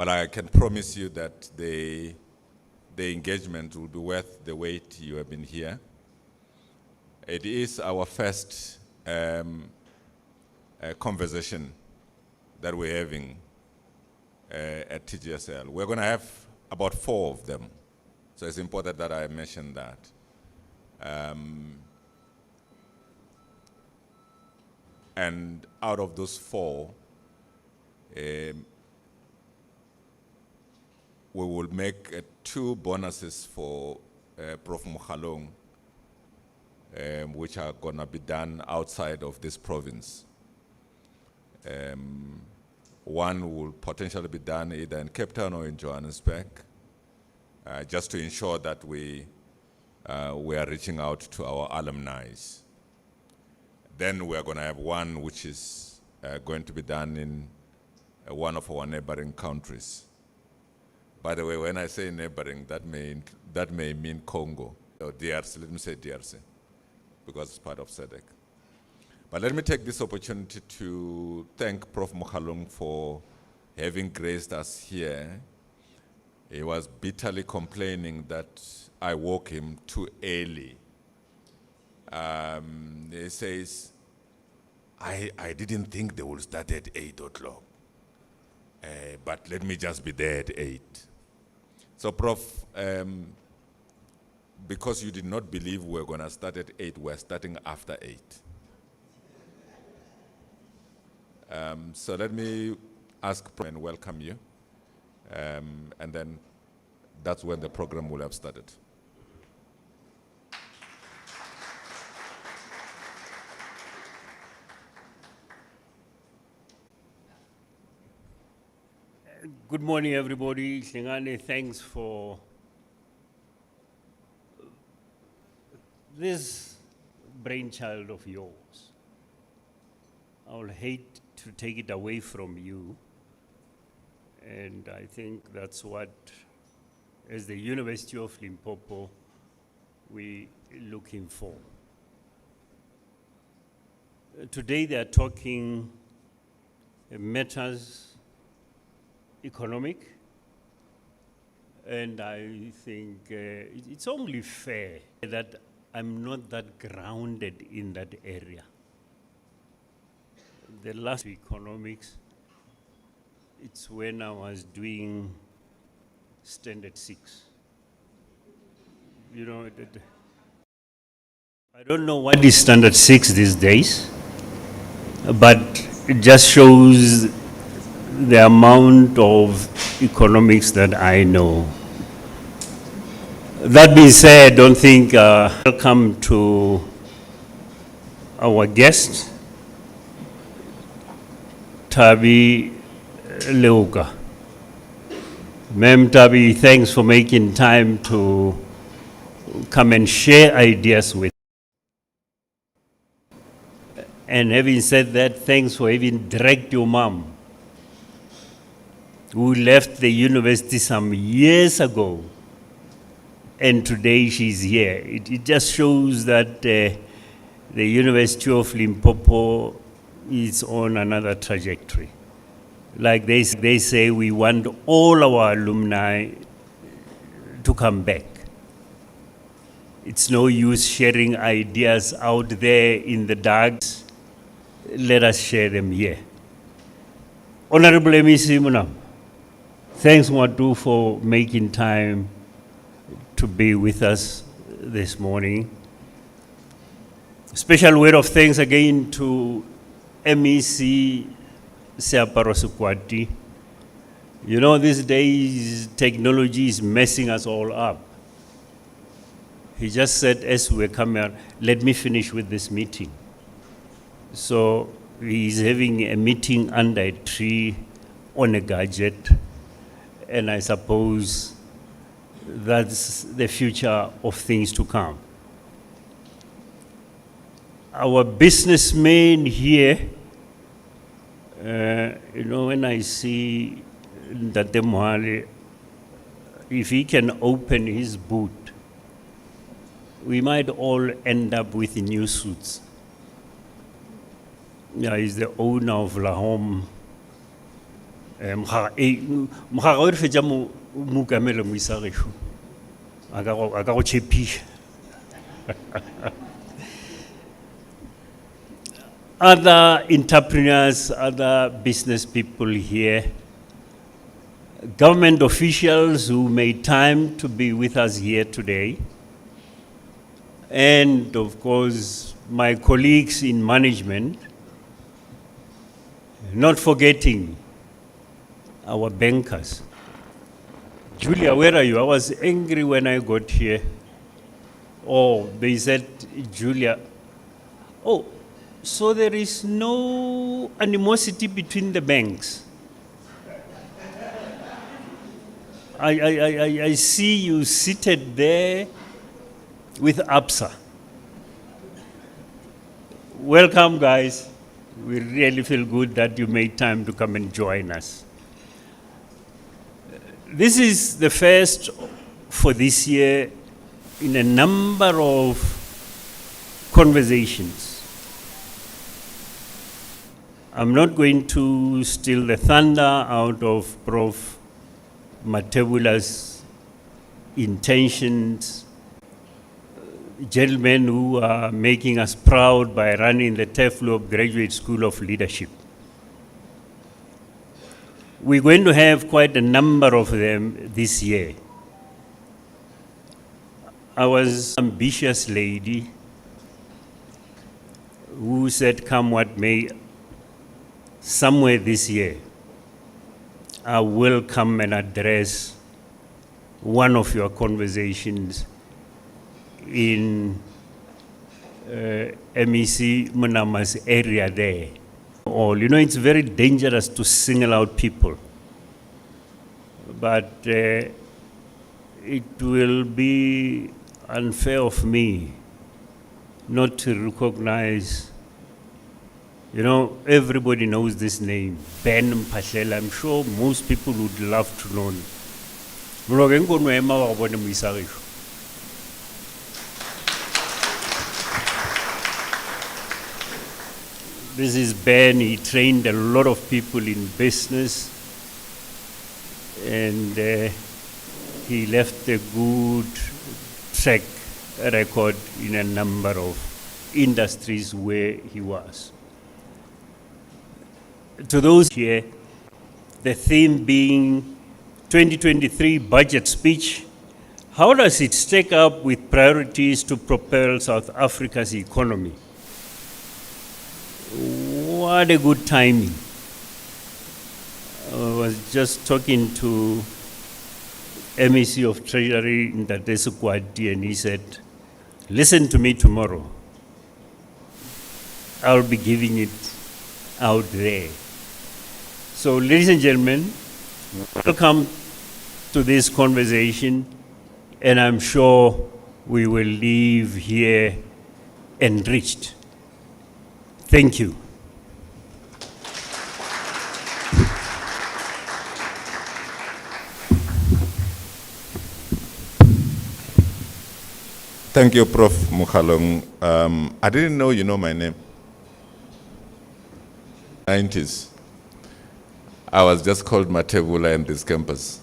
But I can promise you that the engagement will be worth the wait you have been here. It is our first conversation that we're having at TGSL. We're going to have about 4 of them. So it's important that I mention that. And out of those 4, we will make 2 bonuses for Prof. Mokhalong, which are going to be done outside of this province. One will potentially be done either in Cape Town or in Johannesburg, just to ensure that we are reaching out to our alumni. Then we are going to have one which is going to be done in one of our neighboring countries. By the way, when I say neighboring, that may mean Congo, or DRC, let me say DRC, because it's part of SADC. But let me take this opportunity to thank Prof. Mokhalong for having graced us here. He was bitterly complaining that I woke him too early. He says, I didn't think they would start at 8 o'clock, but let me just be there at 8. So Prof, because you did not believe we were going to start at 8, we're starting after 8. So let me ask Prof and welcome you, and then that's when the program will have started. Good morning, everybody. Hlengani, thanks for this brainchild of yours. I will hate to take it away from you. And I think that's what, as the University of Limpopo, we're looking for. Today they are talking matters economic, and I think it's only fair that I'm not that grounded in that area. The last economics, it's when I was doing Standard 6. You know, I don't know what is Standard 6 these days, but it just shows the amount of economics that I know. That being said, I don't think welcome to our guest, Tabi Leuka. Ma'am Tabi, thanks for making time to come and share ideas with. And having said that, thanks for even dragged your mom, who left the university some years ago, and today she's here. It just shows that the University of Limpopo is on another trajectory. Like they say, we want all our alumni to come back. It's no use sharing ideas out there in the dark. Let us share them here. Honorable MEC Munam, thanks, Mwatu, for making time to be with us this morning. Special word of thanks again to MEC Seaparo Sukwati. You know, these days, technology is messing us all up. He just said, as we're coming out, let me finish with this meeting. So he's having a meeting under a tree on a gadget, and I suppose that's the future of things to come. Our businessmen here, you know, when I see that the Mohale, if he can open his boot, we might all end up with new suits. Yeah, he's the owner of La Home Mokgara o re fetša mo kamele mo isa gešo. A ka go tšhepiša. Other entrepreneurs, other business people here, government officials who made time to be with us here today, and of course, my colleagues in management, not forgetting our bankers. Julia, where are you? I was angry when I got here. Oh, they said, Julia, oh, so there is no animosity between the banks. I see you seated there with ABSA. Welcome, guys. We really feel good that you made time to come and join us. This is the first for this year in a number of conversations. I'm not going to steal the thunder out of Prof. Mathebula's intentions. Gentlemen who are making us proud by running the TEFLOP Graduate School of Leadership. We're going to have quite a number of them this year. I was an ambitious lady who said, come what may, somewhere this year, I will come and address one of your conversations in MEC Munama's area there. You know, it's very dangerous to single out people, but it will be unfair of me not to recognize. You know, everybody knows this name, Ben Mphahlele. I'm sure most people would love to know him. This is Ben. He trained a lot of people in business, and he left a good track record in a number of industries where he was. To those here, the theme being 2023 budget speech, how does it stack up with priorities to propel South Africa's economy? What a good timing. I was just talking to MEC of Treasury in Kwadi, and he said, listen to me tomorrow. I'll be giving it out there. So, ladies and gentlemen, welcome to this conversation, and I'm sure we will leave here enriched. Thank you. Thank you, Prof. Mukhalong. I didn't know you know my name. 90s. I was just called Mathebula in this campus.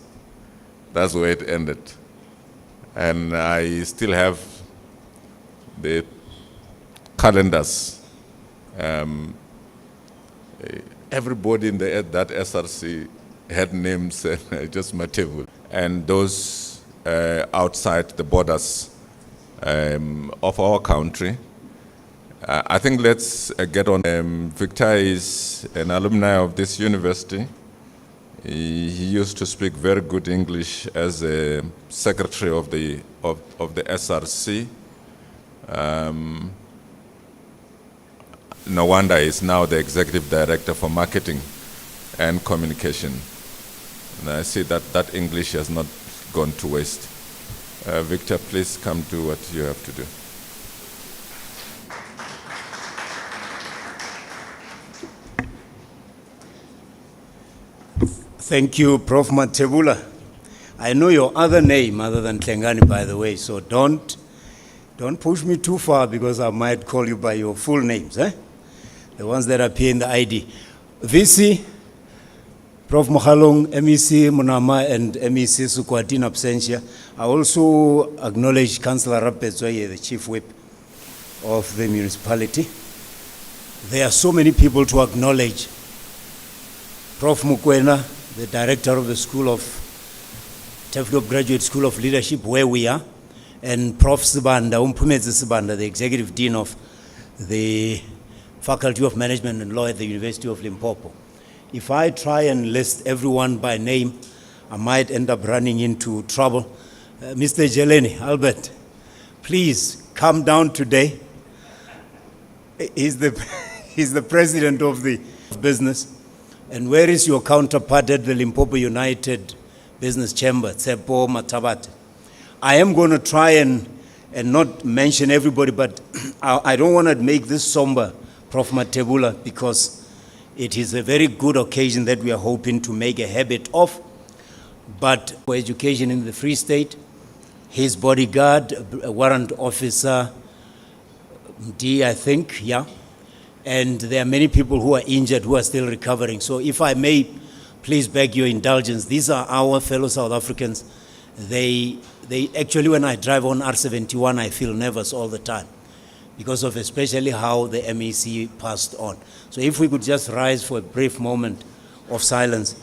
That's where it ended. And I still have the calendars. Everybody in that SRC had names, just Mathebula. And those outside the borders of our country. I think let's get on. Victor is an alumni of this university. He used to speak very good English as a secretary of the SRC. No wonder he's now the executive director for marketing and communication. And I see that English has not gone to waste. Victor, please come do what you have to do. Thank you, Prof. Mathebula. I know your other name other than Hlengani, by the way, so don't push me too far because I might call you by your full names, the ones that appear in the ID. VC, Prof. Mohalong, MEC Munama, and MEC Sukwati in absentia. I also acknowledge Councillor Rapetsoye, the Chief Whip of the municipality. There are so many people to acknowledge. Prof. Mukwena, the Director of the School of Teflop Graduate School of Leadership, where we are, and Prof. Sibanda, Umpumezi Sibanda, the Executive Dean of the Faculty of Management and Law at the University of Limpopo. If I try and list everyone by name, I might end up running into trouble. Mr. Jeleni, Albert, please come down today. He's the president of the business. And where is your counterpart at the Limpopo United Business Chamber, Tsepo Matabate? I am going to try and not mention everybody, but I don't want to make this somber, Prof. Mathebula, because it is a very good occasion that we are hoping to make a habit of. But for education in the Free State, his bodyguard, a warrant officer, D, I think, yeah. And there are many people who are injured who are still recovering. So if I may, please beg your indulgence. These are our fellow South Africans. They actually, when I drive on R71, I feel nervous all the time because of especially how the MEC passed on. So if we could just rise for a brief moment of silence.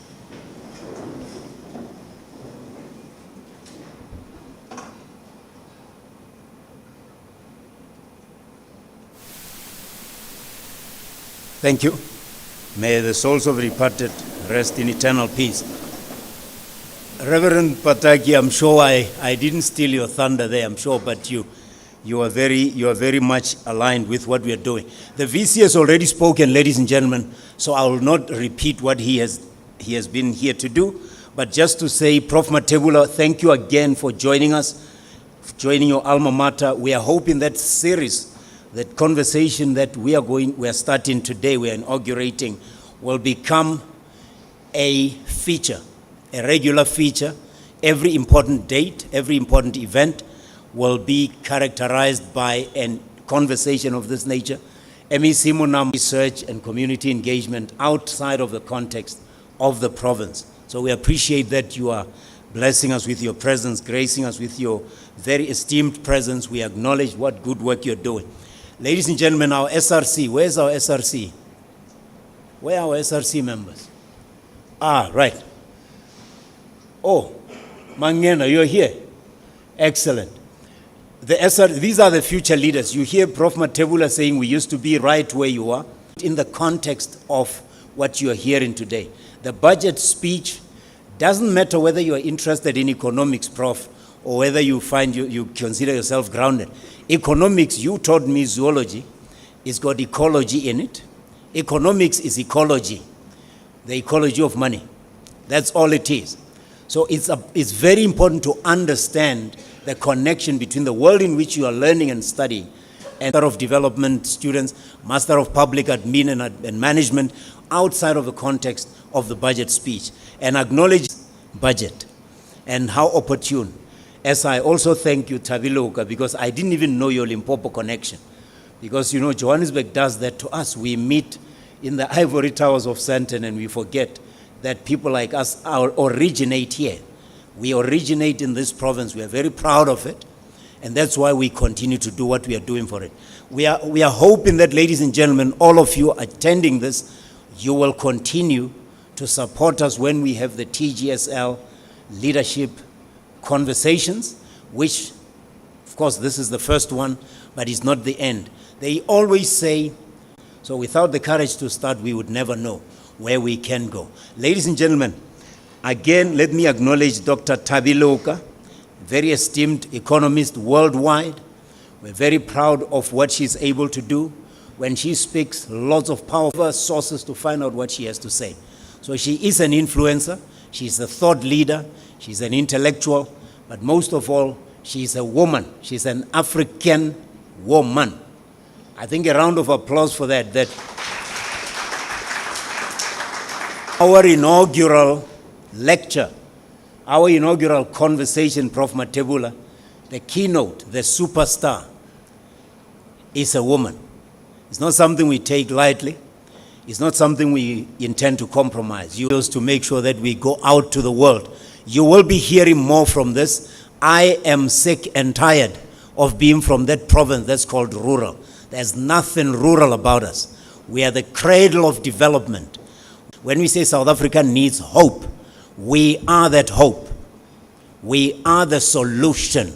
Thank you. May the souls of the departed rest in eternal peace. Reverend Pataki, I'm sure I didn't steal your thunder there, I'm sure, but you are very much aligned with what we are doing. The VC has already spoken, ladies and gentlemen, so I will not repeat what he has been here to do, but just to say, Prof. Mathebula, thank you again for joining us, joining your alma mater. We are hoping that series, that conversation that we are starting today, we are inaugurating, will become a feature, a regular feature. Every important date, every important event will be characterized by a conversation of this nature. MEC Munam research and community engagement outside of the context of the province. So we appreciate that you are blessing us with your presence, gracing us with your very esteemed presence. We acknowledge what good work you're doing. Ladies and gentlemen, our SRC, where's our SRC? Where are our SRC members? Ah, right. Oh, Mangena, you're here. Excellent. These are the future leaders. You hear Prof. Mathebula saying we used to be right where you are in the context of what you are hearing today. The budget speech doesn't matter whether you are interested in economics, Prof, or whether you find you consider yourself grounded. Economics, you taught me zoology, it's got ecology in it. Economics is ecology, the ecology of money. That's all it is. So it's very important to understand the connection between the world in which you are learning and studying and Master of Development students, Master of Public Admin and Management outside of the context of the budget speech, and acknowledge budget and how opportune. As I also thank you, Tabiloka, because I didn't even know your Limpopo connection. Because, you know, Johannesburg does that to us. We meet in the ivory towers of Sandton and we forget that people like us originate here. We originate in this province. We are very proud of it. And that's why we continue to do what we are doing for it. We are hoping that, ladies and gentlemen, all of you attending this, you will continue to support us when we have the TGSL leadership conversations, which, of course, this is the first one, but it's not the end. They always say, so without the courage to start, we would never know where we can go. Ladies and gentlemen, again, let me acknowledge Dr. Tabiloka, very esteemed economist worldwide. We're very proud of what she's able to do. When she speaks, lots of powerful sources to find out what she has to say. So she is an influencer, she's a thought leader, she's an intellectual, but most of all, she's a woman. She's an African woman. I think a round of applause for that. Our inaugural lecture, our inaugural conversation, Prof. Mathebula, the keynote, the superstar, is a woman. It's not something we take lightly. It's not something we intend to compromise. You to make sure that we go out to the world. You will be hearing more from this. I am sick and tired of being from that province that's called rural. There's nothing rural about us. We are the cradle of development. When we say South Africa needs hope, we are that hope. We are the solution.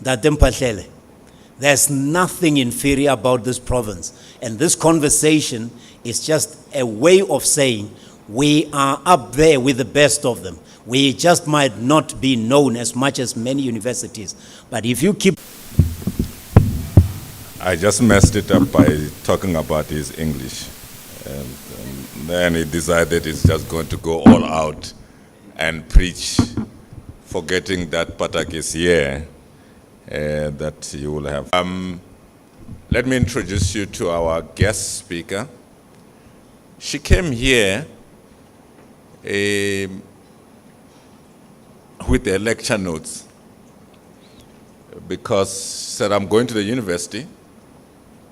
There's nothing inferior about this province. And this conversation is just a way of saying we are up there with the best of them. We just might not be known as much as many universities. But if you keep... I just messed it up by talking about his English. And then he decided he's just going to go all out and preach, forgetting that Patak is here, that you will have. Let me introduce you to our guest speaker. She came here with her lecture notes because she said, I'm going to the university.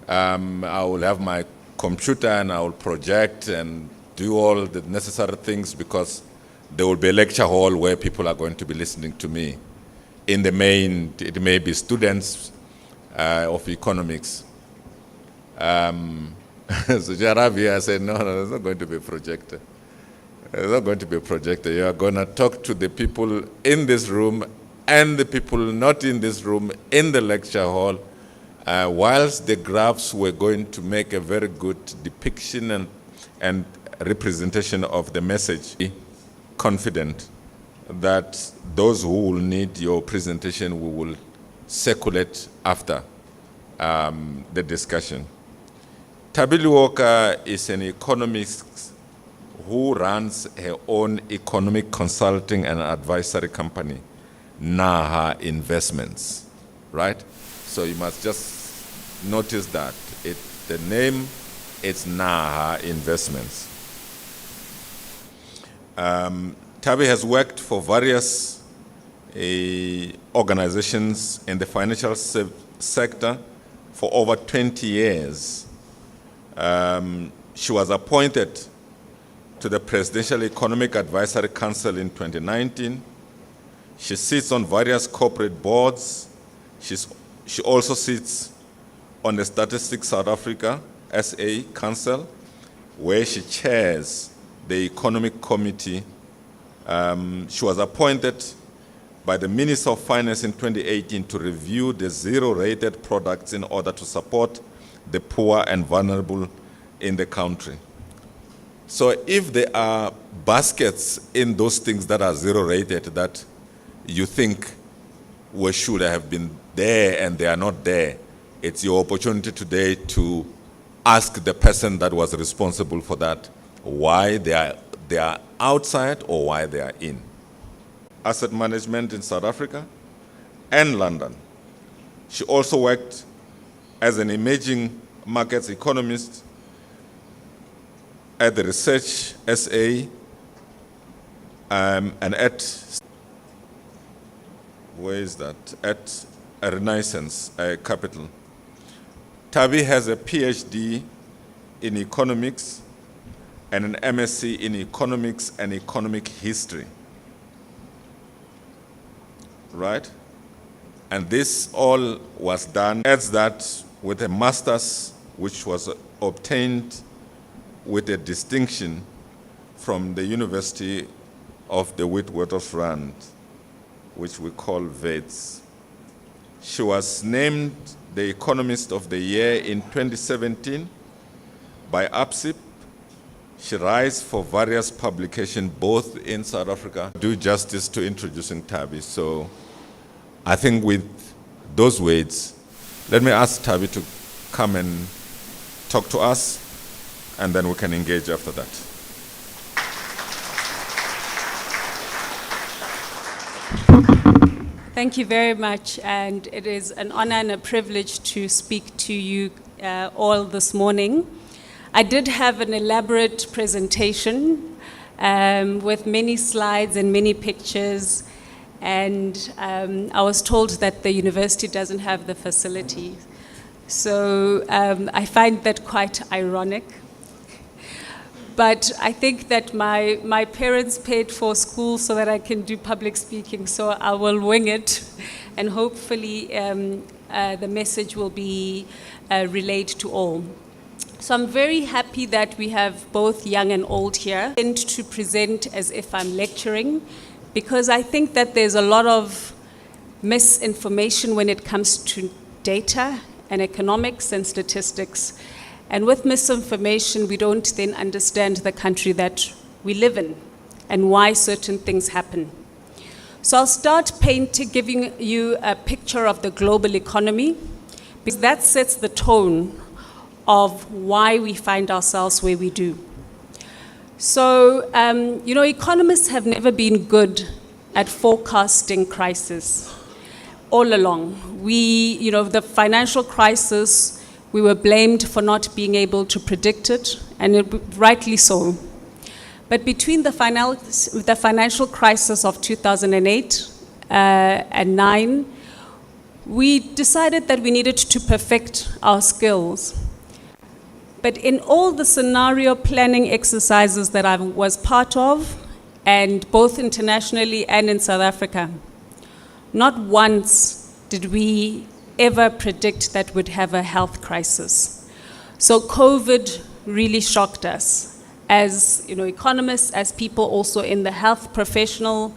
I will have my computer and I will project and do all the necessary things because there will be a lecture hall where people are going to be listening to me. In the main, it may be students of economics. So Jaravia said, no, there's not going to be a projector. There's not going to be a projector. You are going to talk to the people in this room and the people not in this room in the lecture hall. Whilst the graphs were going to make a very good depiction and representation of the message, confident that those who will need your presentation we will circulate after the discussion. Tabili Walker is an economist who runs her own economic consulting and advisory company, Naha Investments, right? So you must just notice that the name is Naha Investments. Tabi has worked for various organizations in the financial sector for over 20 years. She was appointed to the Presidential Economic Advisory Council in 2019. She sits on various corporate boards. She also sits on the Statistics South Africa, SA Council, where she chairs the Economic Committee. She was appointed by the Minister of Finance in 2018 to review the zero-rated products in order to support the poor and vulnerable in the country. So if there are baskets in those things that are zero-rated that you think we should have been there and they are not there, it's your opportunity today to ask the person that was responsible for that why they are outside or why they are in. Asset management in South Africa and London. She also worked as an emerging markets economist at the Research SA and at, where is that? At a Renaissance Capital. Tabi has a PhD in economics and an MSc in economics and economic history. Right? And this all was done, adds that with a master's which was obtained with a distinction from the University of the Witwatersrand, which we call WITS. She was named the Economist of the Year in 2017 by APSIP. She writes for various publications, both in South Africa. Do justice to introducing Tabi. So I think with those words, let me ask Tabi to come and talk to us, and then we can engage after that. Thank you very much, and it is an honor and a privilege to speak to you all this morning. I did have an elaborate presentation with many slides and many pictures, and I was told that the university doesn't have the facility. So I find that quite ironic. But I think that my parents paid for school so that I can do public speaking, so I will wing it, and hopefully the message will be relayed to all. So I'm very happy that we have both young and old here, and to present as if I'm lecturing, because I think that there's a lot of misinformation when it comes to data and economics and statistics. And with misinformation, we don't then understand the country that we live in and why certain things happen. So I'll start giving you a picture of the global economy, because that sets the tone of why we find ourselves where we do. So, economists have never been good at forecasting crisis all along. The financial crisis, we were blamed for not being able to predict it, and rightly so. But between the financial crisis of 2008 and 9, we decided that we needed to perfect our skills. But in all the scenario planning exercises that I was part of, and both internationally and in South Africa, not once did we ever predict that we'd have a health crisis. So COVID really shocked us as economists, as people also in the health profession,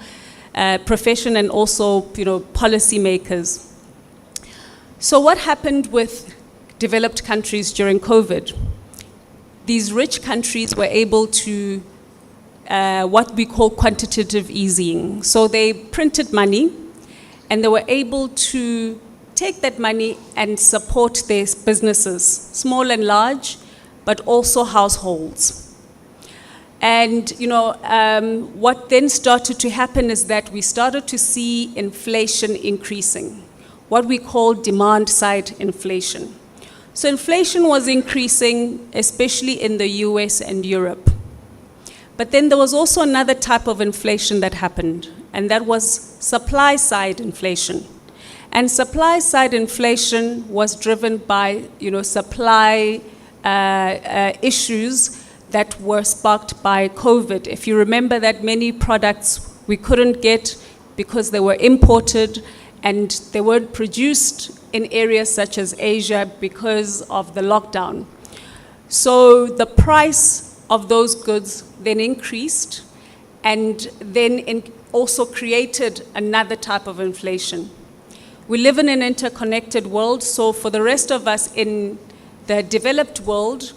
and also policymakers. So what happened with developed countries during COVID? These rich countries were able to what we call quantitative easing. So they printed money, and they were able to take that money and support their businesses, small and large, but also households. And what then started to happen is that we started to see inflation increasing, what we call demand-side inflation. So inflation was increasing, especially in the US and Europe. But then there was also another type of inflation that happened, and that was supply-side inflation. And supply-side inflation was driven by, supply issues that were sparked by COVID. If you remember that many products we couldn't get because they were imported, and they weren't produced in areas such as Asia because of the lockdown. So the price of those goods then increased, and then also created another type of inflation. We live in an interconnected world, so for the rest of us in the developed world,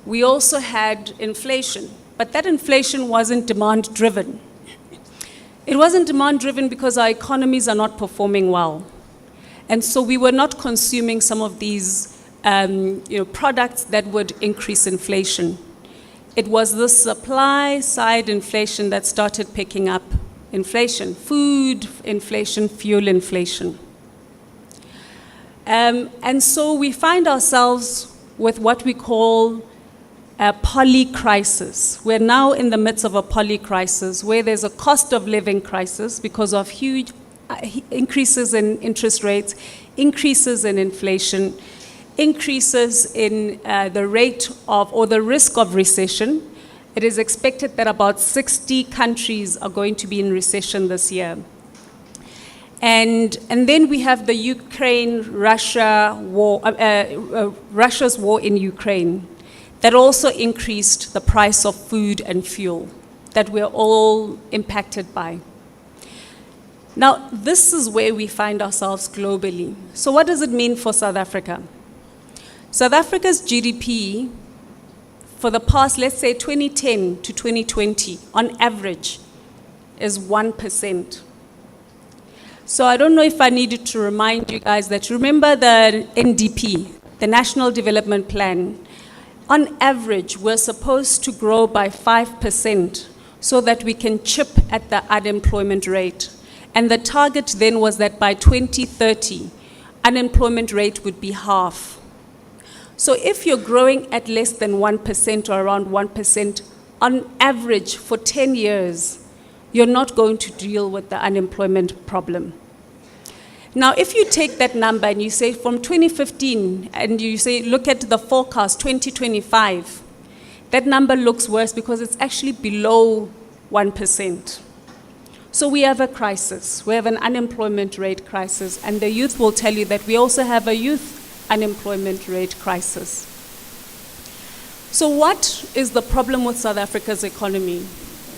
we also had inflation, but that inflation wasn't demand-driven. It wasn't demand-driven because our economies are not performing well. And so we were not consuming some of these products that would increase inflation. It was the supply-side inflation that started picking up inflation, food inflation, fuel inflation. And so we find ourselves with what we call a poly-crisis. We're now in the midst of a poly-crisis where there's a cost of living crisis because of huge increases in interest rates, increases in inflation, increases in the rate of, or the risk of recession. It is expected that about 60 countries are going to be in recession this year. And then we have the Ukraine-Russia war, Russia's war in Ukraine, that also increased the price of food and fuel that we're all impacted by. Now, this is where we find ourselves globally. So what does it mean for South Africa? South Africa's GDP for the past, let's say 2010 to 2020, on average, is 1%. So I don't know if I needed to remind you guys that, remember the NDP, the National Development Plan. On average, we're supposed to grow by 5% so that we can chip at the unemployment rate. And the target then was that by 2030, unemployment rate would be half. So if you're growing at less than 1% or around 1%, on average for 10 years, you're not going to deal with the unemployment problem. Now, if you take that number and you say from 2015, and you say, look at the forecast, 2025, that number looks worse because it's actually below 1%. So we have a crisis. We have an unemployment rate crisis, and the youth will tell you that we also have a youth unemployment rate crisis. So what is the problem with South Africa's economy?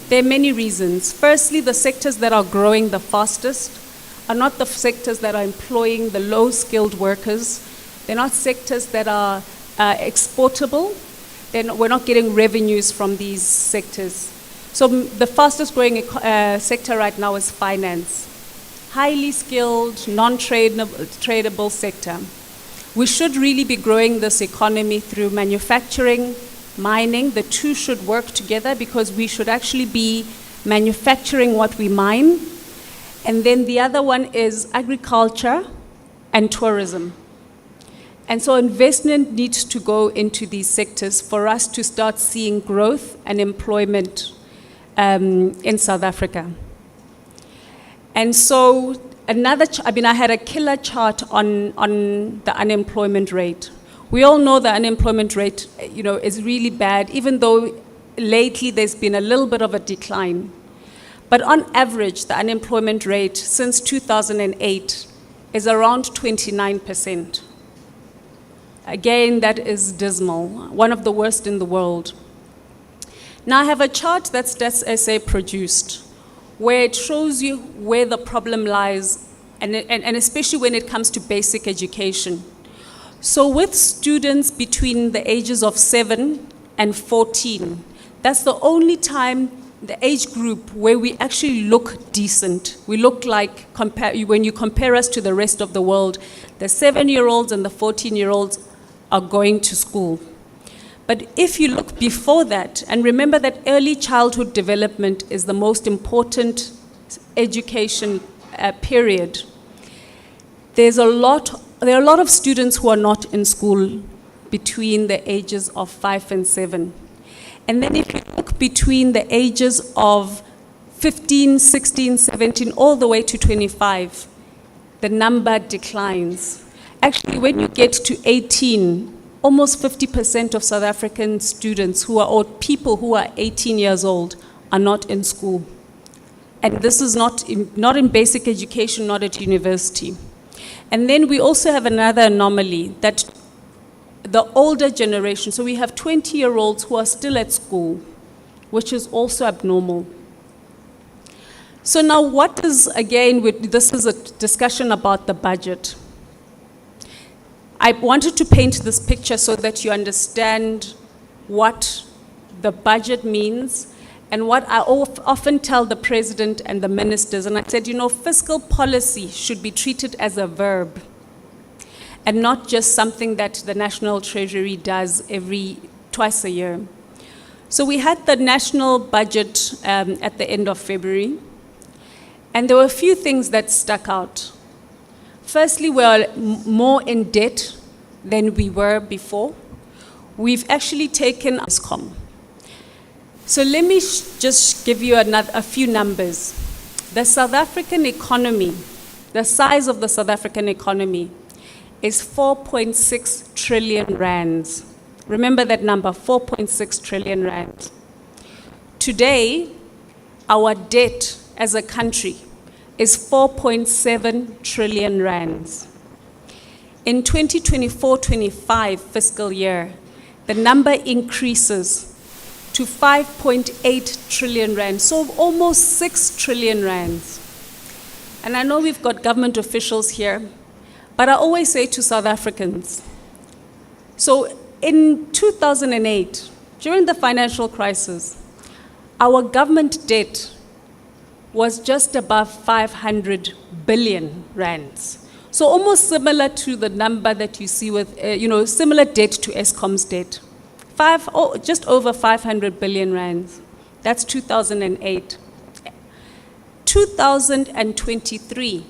There are many reasons. Firstly, the sectors that are growing the fastest are not the sectors that are employing the low-skilled workers. They're not sectors that are exportable. We're not getting revenues from these sectors. So the fastest growing sector right now is finance. Highly skilled, non-tradable sector. We should really be growing this economy through manufacturing, mining. The two should work together because we should actually be manufacturing what we mine. And then the other one is agriculture and tourism. And so investment needs to go into these sectors for us to start seeing growth and employment in South Africa. And so I had a killer chart on the unemployment rate. We all know the unemployment rate, is really bad, even though lately there's been a little bit of a decline. But on average, the unemployment rate since 2008 is around 29%. Again, that is dismal, one of the worst in the world. Now I have a chart that Stats SA produced, where it shows you where the problem lies, and especially when it comes to basic education. So with students between the ages of 7 and 14, that's the only time, the age group, where we actually look decent. We look like, when you compare us to the rest of the world, the 7-year-olds and the 14-year-olds are going to school. But if you look before that, and remember that early childhood development is the most important education period, there are a lot of students who are not in school between the ages of 5 and 7. And then if you look between the ages of 15, 16, 17, all the way to 25, the number declines. Actually, when you get to 18, almost 50% of South African students or people who are 18 years old are not in school. And this is not in basic education, not at university. And then we also have another anomaly, that the older generation, so we have 20-year-olds who are still at school, which is also abnormal. So now this is a discussion about the budget. I wanted to paint this picture so that you understand what the budget means and what I often tell the president and the ministers. And I said, fiscal policy should be treated as a verb and not just something that the National Treasury does twice a year. So we had the national budget at the end of February, and there were a few things that stuck out. Firstly, we're more in debt than we were before. We've actually taken Eskom. So let me just give you a few numbers. The South African economy, the size of the South African economy is 4.6 trillion rands. Remember that number, 4.6 trillion rands. Today, our debt as a country is 4.7 trillion rands. In 2024-25 fiscal year, the number increases to 5.8 trillion rands, so almost 6 trillion rands. And I know we've got government officials here, but I always say to South Africans, so in 2008, during the financial crisis, our government debt was just above 500 billion rands. So almost similar to the number that you see with, similar debt to Eskom's debt. Just over 500 billion rands. That's 2008. 2023,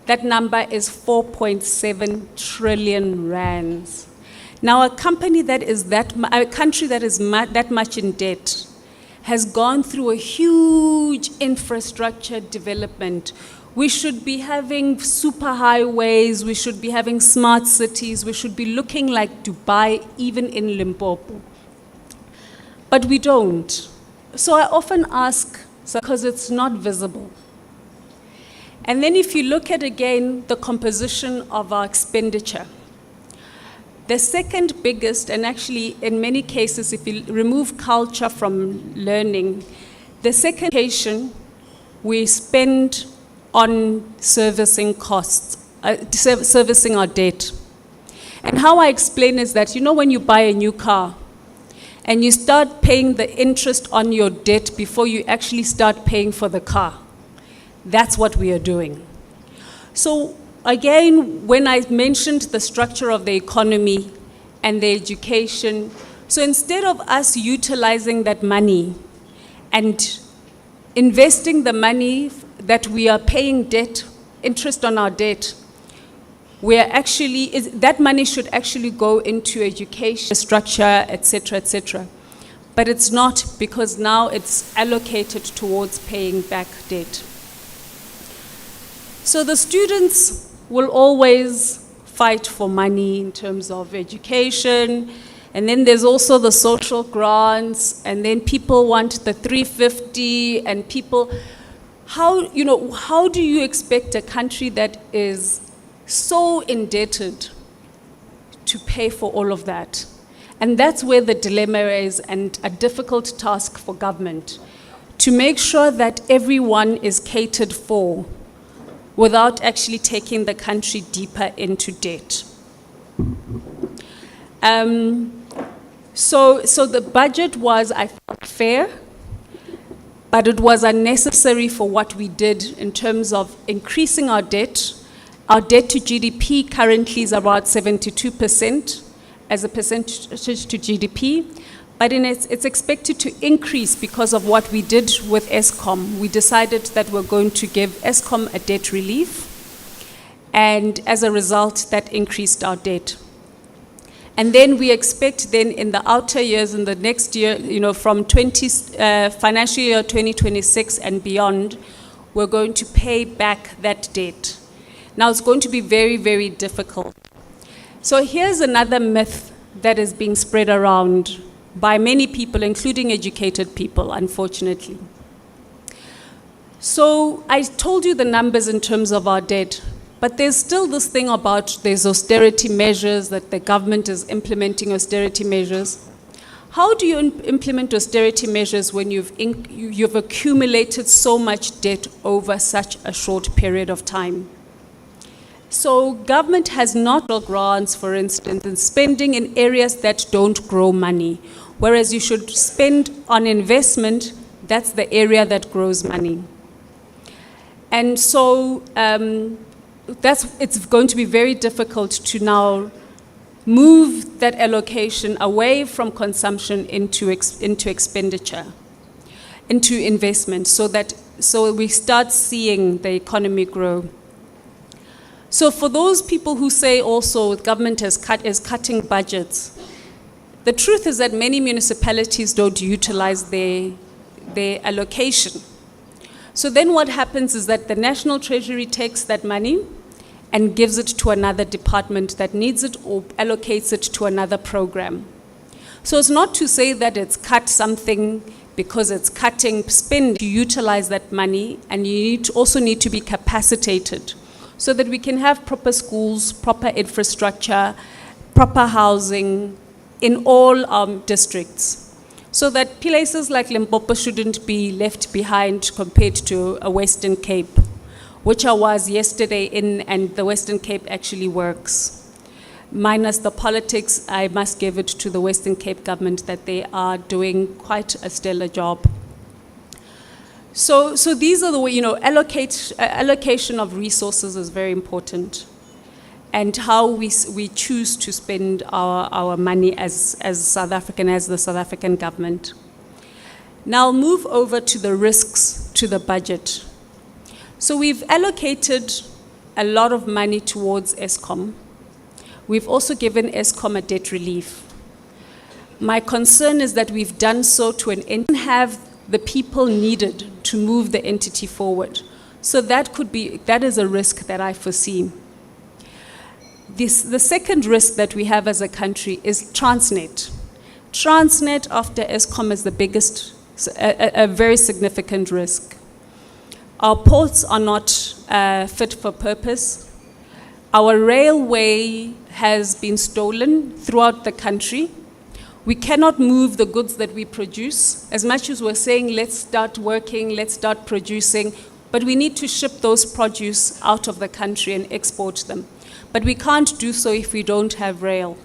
that number is 4.7 trillion rands. Now, a country that is that much in debt has gone through a huge infrastructure development. We should be having superhighways, we should be having smart cities, we should be looking like Dubai, even in Limpopo. but we don't. So I often ask, because it's not visible. And then if you look at, again, the composition of our expenditure, the second biggest, and actually in many cases, if you remove culture from learning, the second education we spend on servicing costs, servicing our debt. And how I explain is that, you know, when you buy a new car and you start paying the interest on your debt before you actually start paying for the car, that's what we are doing. So again, when I mentioned the structure of the economy and the education, so instead of us utilizing that money and investing the money that we are paying debt, interest on our debt, we are actually, that money should actually go into education, structure, et cetera, but it's not, because now it's allocated towards paying back debt. So the students will always fight for money in terms of education, and then there's also the social grants, and then people want the 350, and people, how do you expect a country that is so indebted to pay for all of that? And that's where the dilemma is, and a difficult task for government, to make sure that everyone is catered for without actually taking the country deeper into debt. So the budget was, I felt, fair, but it was unnecessary for what we did in terms of increasing our debt. Our debt to GDP currently is about 72% as a percentage to GDP, but it's expected to increase because of what we did with Eskom. We decided that we're going to give Eskom a debt relief, and as a result, that increased our debt. And then we expect then in the outer years, in the next year, from financial year 2026 and beyond, we're going to pay back that debt. Now, it's going to be very, very difficult. So here's another myth that is being spread around by many people, including educated people, unfortunately. So I told you the numbers in terms of our debt, but there's still this thing about there's austerity measures, that the government is implementing austerity measures. How do you implement austerity measures when you've accumulated so much debt over such a short period of time? So government has not grants, for instance, and spending in areas that don't grow money, whereas you should spend on investment, that's the area that grows money. And so it's going to be very difficult to now move that allocation away from consumption into expenditure, into investment, so we start seeing the economy grow. So for those people who say also government is cutting budgets, the truth is that many municipalities don't utilize their allocation. So then what happens is that the National Treasury takes that money and gives it to another department that needs it, or allocates it to another program. So it's not to say that it's cut something because it's cutting spend to utilize that money, and you also need to be capacitated so that we can have proper schools, proper infrastructure, proper housing in all districts, so that places like Limpopo shouldn't be left behind compared to a Western Cape, which I was yesterday in, and the Western Cape actually works. Minus the politics, I must give it to the Western Cape government that they are doing quite a stellar job. So these are the way, allocation of resources is very important, and how we choose to spend our money as South African, as the South African government. Now I'll move over to the risks to the budget. So we've allocated a lot of money towards Eskom. We've also given Eskom a debt relief. My concern is that we've done so to an end, have the people needed to move the entity forward. So that is a risk that I foresee. The second risk that we have as a country is Transnet. Transnet after Eskom is the biggest, a very significant risk. Our ports are not fit for purpose. Our railway has been stolen throughout the country. We cannot move the goods that we produce. As much as we're saying, let's start working, let's start producing, but we need to ship those produce out of the country and export them. But we can't do so if we don't have rail.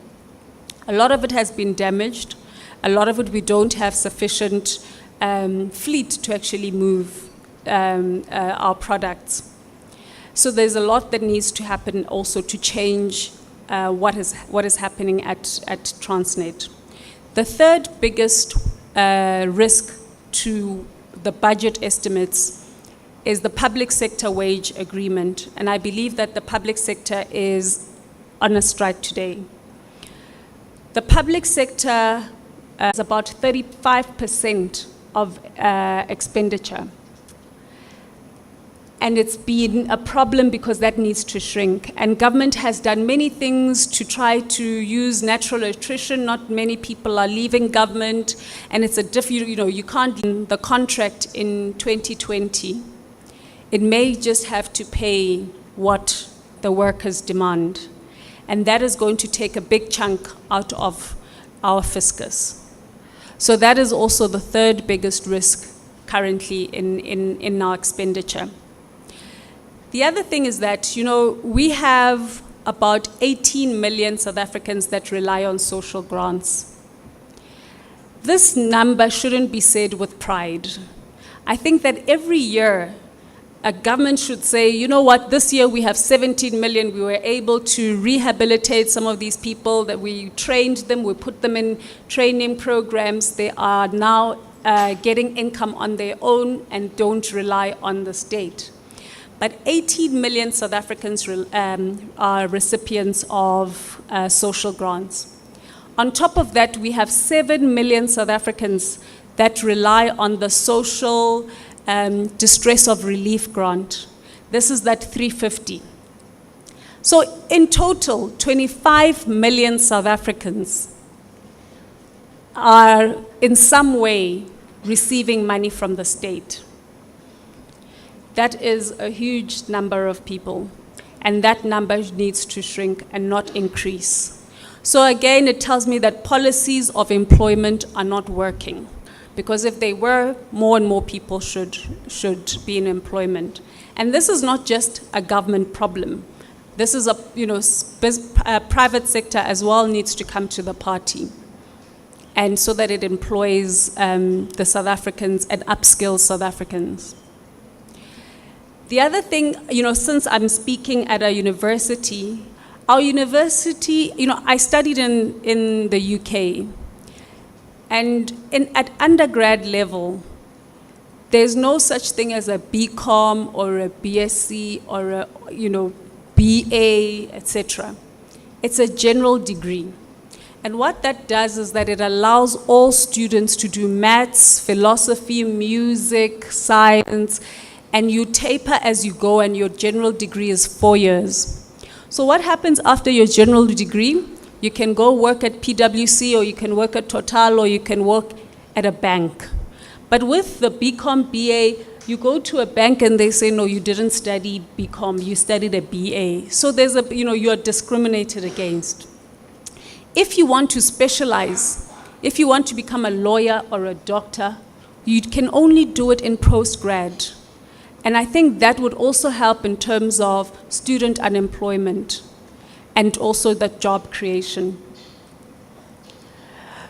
A lot of it has been damaged. A lot of it we don't have sufficient fleet to actually move our products. So there's a lot that needs to happen also to change what is happening at Transnet. The third biggest risk to the budget estimates is the public sector wage agreement. And I believe that the public sector is on a strike today. The public sector is about 35% of expenditure. And it's been a problem because that needs to shrink. And government has done many things to try to use natural attrition. Not many people are leaving government. And it's you can't leave the contract in 2020. It may just have to pay what the workers demand. And that is going to take a big chunk out of our fiscus. So that is also the third biggest risk currently in our expenditure. The other thing is that, we have about 18 million South Africans that rely on social grants. This number shouldn't be said with pride. I think that every year, a government should say, you know what, this year we have 17 million. We were able to rehabilitate some of these people, that we trained them, we put them in training programs. They are now getting income on their own and don't rely on the state. But 18 million South Africans are recipients of social grants. On top of that, we have 7 million South Africans that rely on the social distress of relief grant. This is that 350. So in total, 25 million South Africans are in some way receiving money from the state. That is a huge number of people, and that number needs to shrink and not increase. So again, it tells me that policies of employment are not working, because if they were, more and more people should be in employment. And this is not just a government problem. This is a private sector as well needs to come to the party, and so that it employs the South Africans and upskills South Africans. The other thing, since I'm speaking at a university, our university, I studied in the UK, and at undergrad level, there's no such thing as a BCom or a BSc or a, BA, etc. It's a general degree. And what that does is that it allows all students to do maths, philosophy, music, science, and you taper as you go, and your general degree is 4 years. So what happens after your general degree? You can go work at PwC, or you can work at Total, or you can work at a bank. But with the BCom, BA, you go to a bank and they say, no, you didn't study BCom, you studied a BA. So there's you're discriminated against. If you want to specialize, if you want to become a lawyer or a doctor, you can only do it in postgrad. And I think that would also help in terms of student unemployment and also the job creation.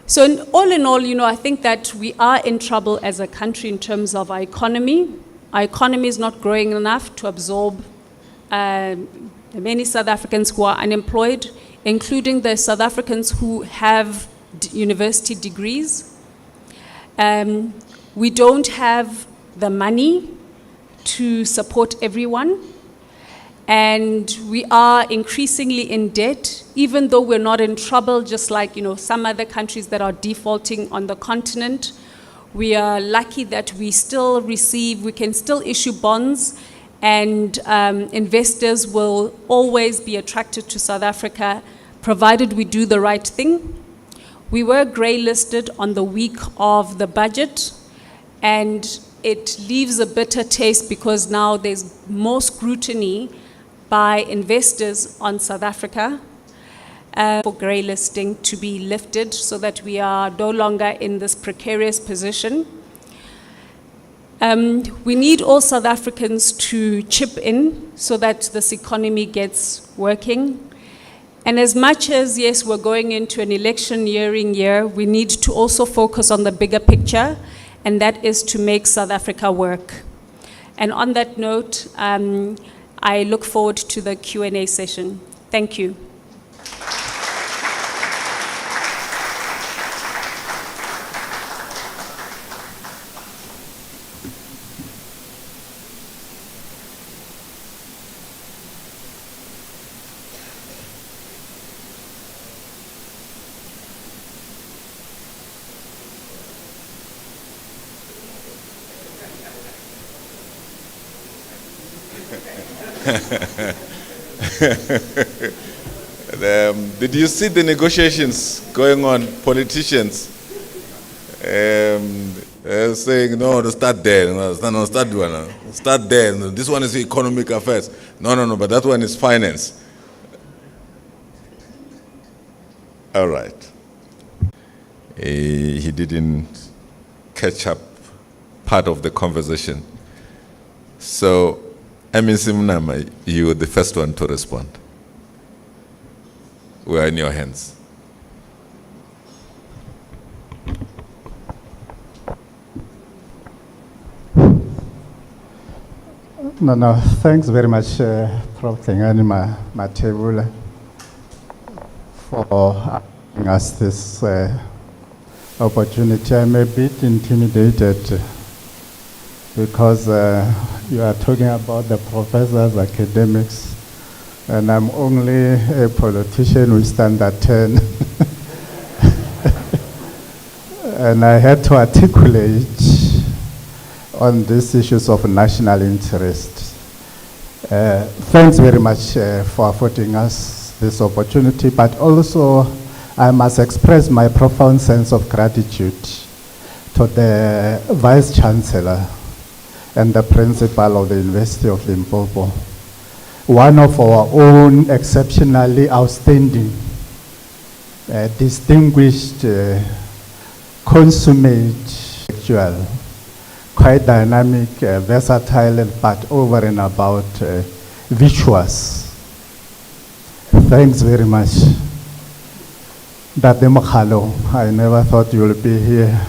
So all in all, I think that we are in trouble as a country in terms of our economy. Our economy is not growing enough to absorb the many South Africans who are unemployed, including the South Africans who have university degrees. We don't have the money to support everyone, and we are increasingly in debt, even though we're not in trouble, just like some other countries that are defaulting on the continent. We are lucky that we can still issue bonds, and investors will always be attracted to South Africa, provided we do the right thing. We were grey listed on the week of the budget, and it leaves a bitter taste because now there's more scrutiny by investors on South Africa for grey listing to be lifted so that we are no longer in this precarious position. We need all South Africans to chip in so that this economy gets working. And as much as, yes, we're going into an electioneering year, we need to also focus on the bigger picture, and that is to make South Africa work. And on that note, I look forward to the Q&A session. Thank you. Did you see the negotiations going on? Politicians saying, no, start there. No, start there. Start there. No, this one is economic affairs. No, but that one is finance. All right. He didn't catch up part of the conversation. So, Ms. Mnama, you were the first one to respond. We are in your hands. No, thanks very much, Prof. Hlengani Mathebula, for giving us this opportunity. I'm a bit intimidated because you are talking about the professors, academics, and I'm only a politician who stand at 10. And I had to articulate on these issues of national interest. Thanks very much for affording us this opportunity, but also I must express my profound sense of gratitude to the Vice Chancellor and the Principal of the University of Limpopo, one of our own exceptionally outstanding, distinguished, consummate, actual, quite dynamic, versatile, but over and about virtuous. Thanks very much. Dade Mokhalo, I never thought you would be here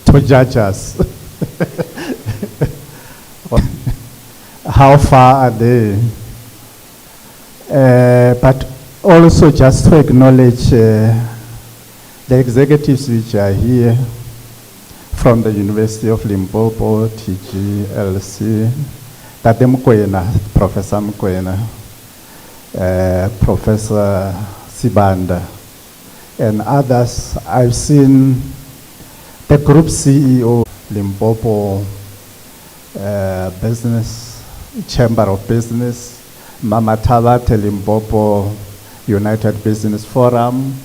to judge us. How far are they? But also just to acknowledge the executives which are here from the University of Limpopo, TGSL, Tate Mokoena, Professor Mokoena, Professor Sibanda, and others. I've seen the group CEO, Limpopo Business, Chamber of Business, Mama Tabate Limpopo United Business Forum,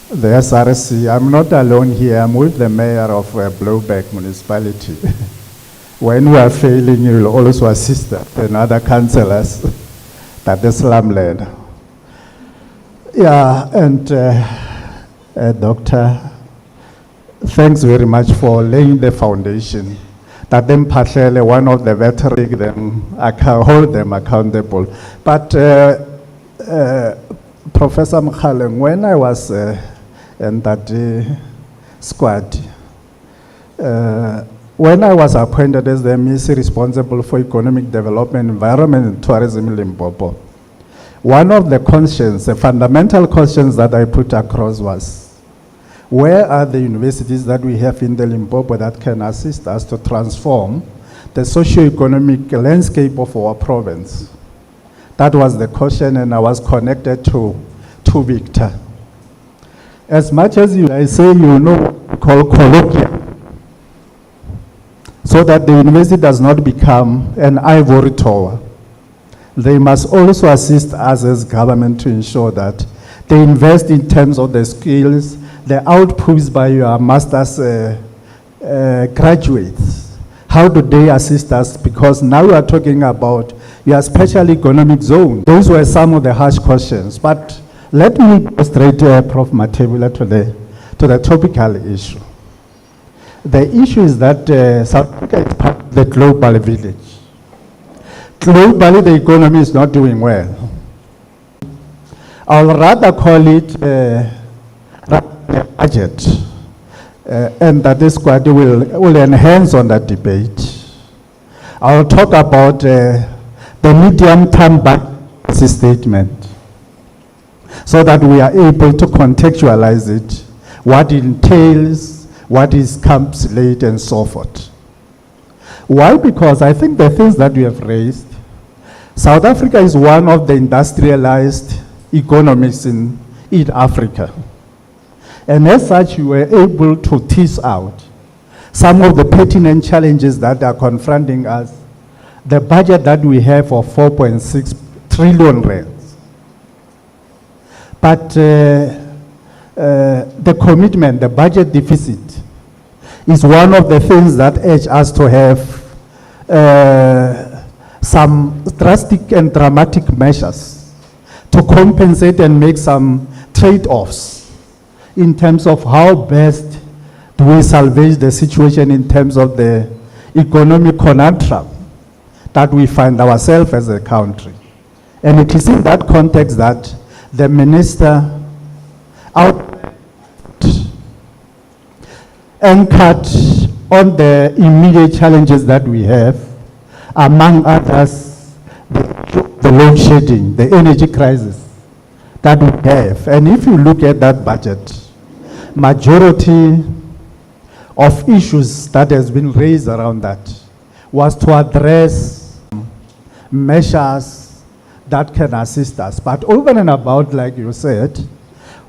the SRC. I'm not alone here. I'm with the mayor of Blowback Municipality. When we are failing, you will also assist us and other councillors that the slum-led. Yeah, and Doctor, thanks very much for laying the foundation. That them partially one of the veterans, them hold them accountable. But Professor Mkhaleng, when I was in that squad, when I was appointed as the MEC responsible for economic development, environment, and tourism in Limpopo, one of the questions, the fundamental questions that I put across was, where are the universities that we have in the Limpopo that can assist us to transform the socio-economic landscape of our province? That was the question, and I was connected to Victor. As much as I say, you know, call colloquium, so that the university does not become an ivory tower. They must also assist us as government to ensure that they invest in terms of the skills, the outputs by your master's graduates? How do they assist us? Because now we are talking about your special economic zone. Those were some of the harsh questions. But let me go straight, Prof. Mathebula, to the topical issue. The issue is that South Africa is part of the global village. Globally, the economy is not doing well. I'll rather call it a budget, and that this squad will enhance on that debate. I'll talk about the medium-term budget statement, so that we are able to contextualize it, what it entails, what is comes late, and so forth. Why? Because I think the things that we have raised, South Africa is one of the industrialized economies in Africa. And as such, you were able to tease out some of the pertinent challenges that are confronting us. The budget that we have of 4.6 trillion rands. But the commitment, the budget deficit, is one of the things that urge us to have some drastic and dramatic measures to compensate and make some trade-offs in terms of how best do we salvage the situation in terms of the economic conundrum that we find ourselves as a country. And it is in that context that the minister anchored on the immediate challenges that we have, among others, the load shedding, the energy crisis that we have. And if you look at that budget, majority of issues that has been raised around that was to address measures that can assist us. But over and about, like you said,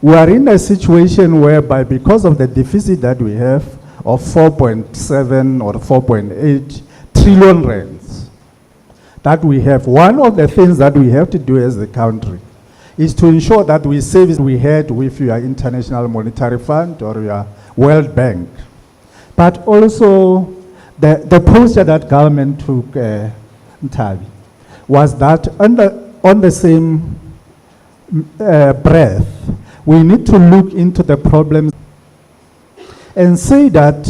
we are in a situation whereby, because of the deficit that we have of 4.7 or 4.8 trillion rands that we have, one of the things that we have to do as a country is to ensure that we save we had with your International Monetary Fund or your World Bank. But also, the posture that government took, Ntavi, was that on the same breath, we need to look into the problems and say that,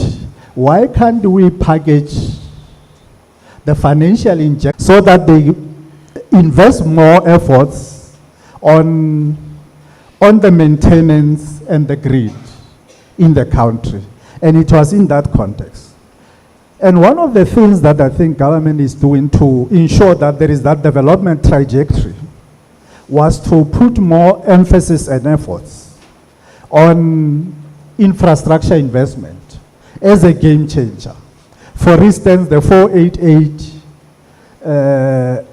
why can't we package the financial injection so that they invest more efforts on the maintenance and the grid in the country? And it was in that context. And one of the things that I think government is doing to ensure that there is that development trajectory was to put more emphasis and efforts on infrastructure investment as a game changer. For instance, the 488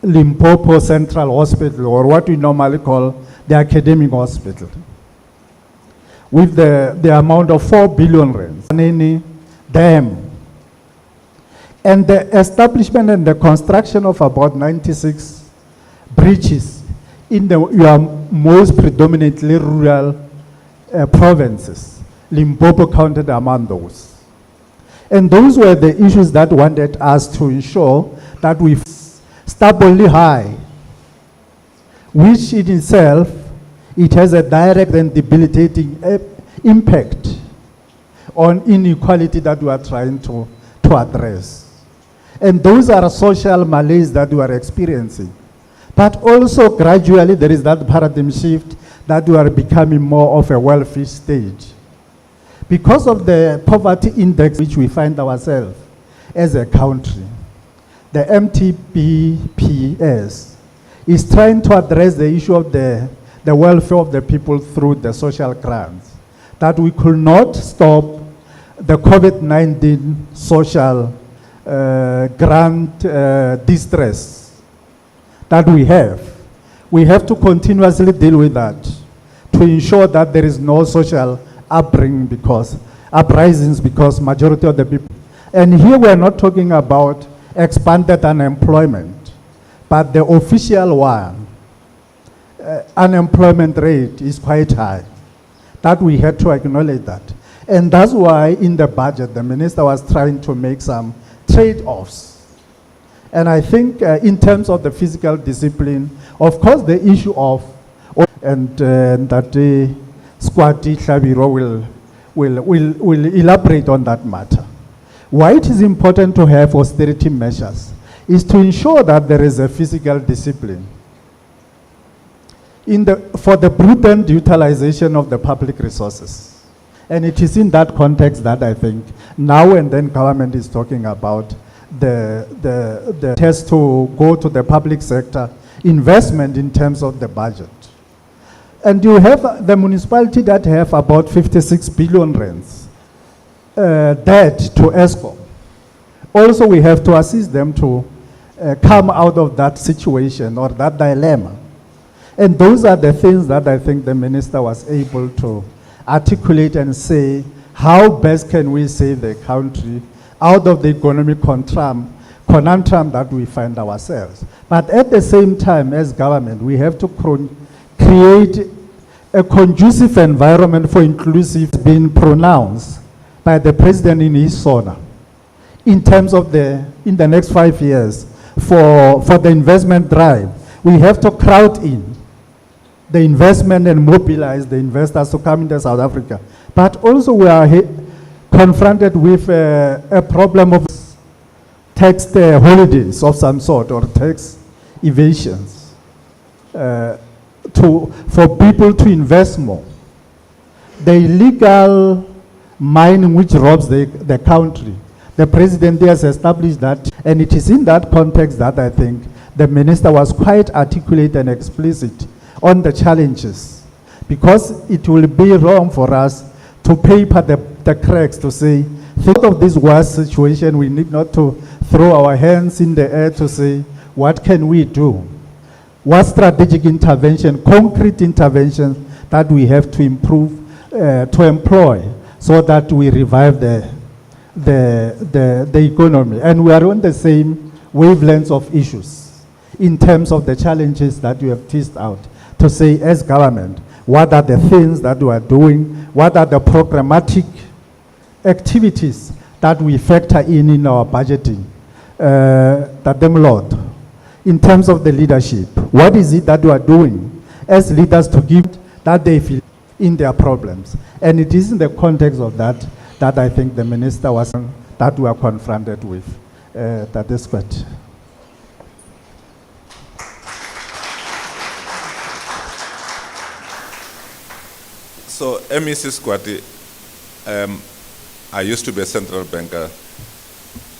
Limpopo Central Hospital, or what we normally call the academic hospital, with the amount of 4 billion rands, any dam, and the establishment and the construction of about 96 bridges in your most predominantly rural provinces, Limpopo counted among those. And those were the issues that wanted us to ensure that we stubbornly high, which in itself, it has a direct and debilitating impact on inequality that we are trying to address. And those are social malaise that we are experiencing. But also gradually there is that paradigm shift that we are becoming more of a wealthy state. Because of the poverty index which we find ourselves as a country, the MTBPS is trying to address the issue of the welfare of the people through the social grants. That we could not stop the COVID-19 social grant distress that we have. We have to continuously deal with that to ensure that there is no social uprisings because majority of the people. And here we are not talking about expanded unemployment, but the official one, unemployment rate is quite high. that we had to acknowledge that. And that's why in the budget, the minister was trying to make some trade-offs. And I think in terms of the physical discipline, of course, the issue of, and that Squati Shabiro will elaborate on that matter. Why it is important to have austerity measures is to ensure that there is a physical discipline for the prudent utilization of the public resources. And it is in that context that I think now and then government is talking about the test to go to the public sector investment in terms of the budget. And you have the municipality that have about 56 billion rands debt to ESCOM. Also, we have to assist them to come out of that situation or that dilemma. And those are the things that I think the minister was able to articulate and say, how best can we save the country out of the economic conundrum that we find ourselves. But at the same time, as government, we have to create a conducive environment for inclusive being pronounced by the president in his SONA in terms of in the next 5 years for the investment drive. We have to crowd in the investment and mobilize the investors to come into South Africa. But also we are confronted with a problem of tax holidays of some sort or tax evasions for people to invest more. The illegal mining which robs the country, the president has established that, and it is in that context that I think the minister was quite articulate and explicit on the challenges, because it will be wrong for us to paper the cracks to say, think of this worst situation, we need not to throw our hands in the air to say, what can we do? What strategic intervention, concrete interventions that we have to improve, to employ so that we revive the economy. And we are on the same wavelengths of issues in terms of the challenges that you have teased out, to say as government, what are the things that we are doing, what are the programmatic activities that we factor in our budgeting, Lord, in terms of the leadership. What is it that we are doing as leaders to give that they feel in their problems? And it is in the context of that I think the minister was, that we are confronted with. That is what. So, MEC Squati, I used to be a central banker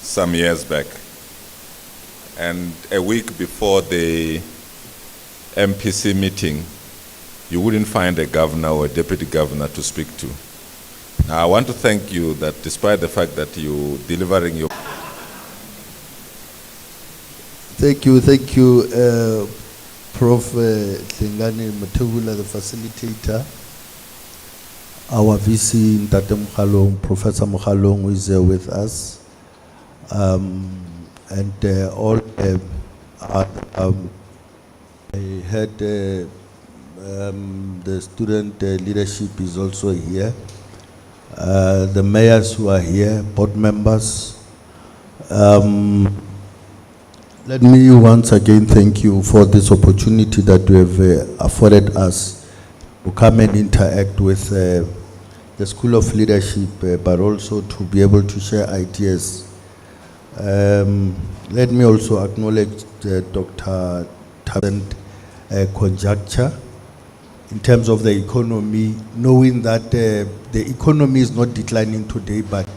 some years back. And a week before the MPC meeting, you wouldn't find a governor or a deputy governor to speak to. Now, I want to thank you that despite the fact that you delivering your... Thank you, Prof. Hlengani Mathebula, the facilitator. Our VC, Ntate Mokhalong, Professor Mokhalong, who is with us. And all, I heard the student leadership is also here. The mayors who are here, board members. Let me once again thank you for this opportunity that you have afforded us to come and interact with the School of Leadership, but also to be able to share ideas. Let me also acknowledge Dr. Tabend conjecture in terms of the economy, knowing that the economy is not declining today, but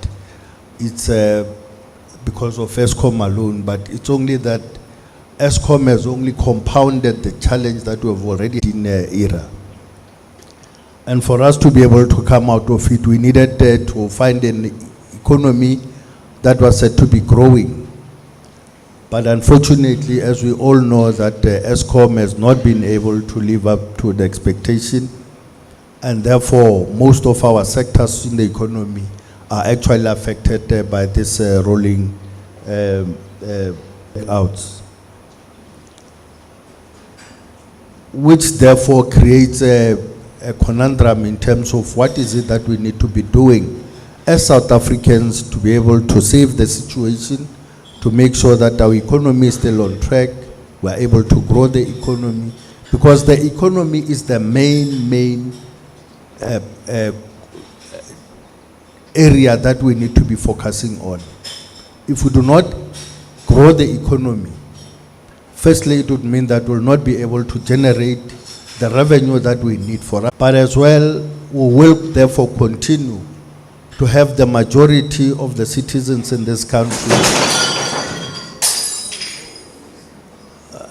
it's because of ESCOM alone, but it's only that ESCOM has only compounded the challenge that we have already in era. And for us to be able to come out of it, we needed to find an economy that was said to be growing. But unfortunately, as we all know, that ESCOM has not been able to live up to the expectation, and therefore most of our sectors in the economy are actually affected by this rolling outs, which therefore creates a conundrum in terms of what is it that we need to be doing as South Africans to be able to save the situation, to make sure that our economy is still on track, we're able to grow the economy, because the economy is the main area that we need to be focusing on. If we do not grow the economy, firstly, it would mean that we'll not be able to generate the revenue that we need for us. But as well, we will therefore continue to have the majority of the citizens in this country.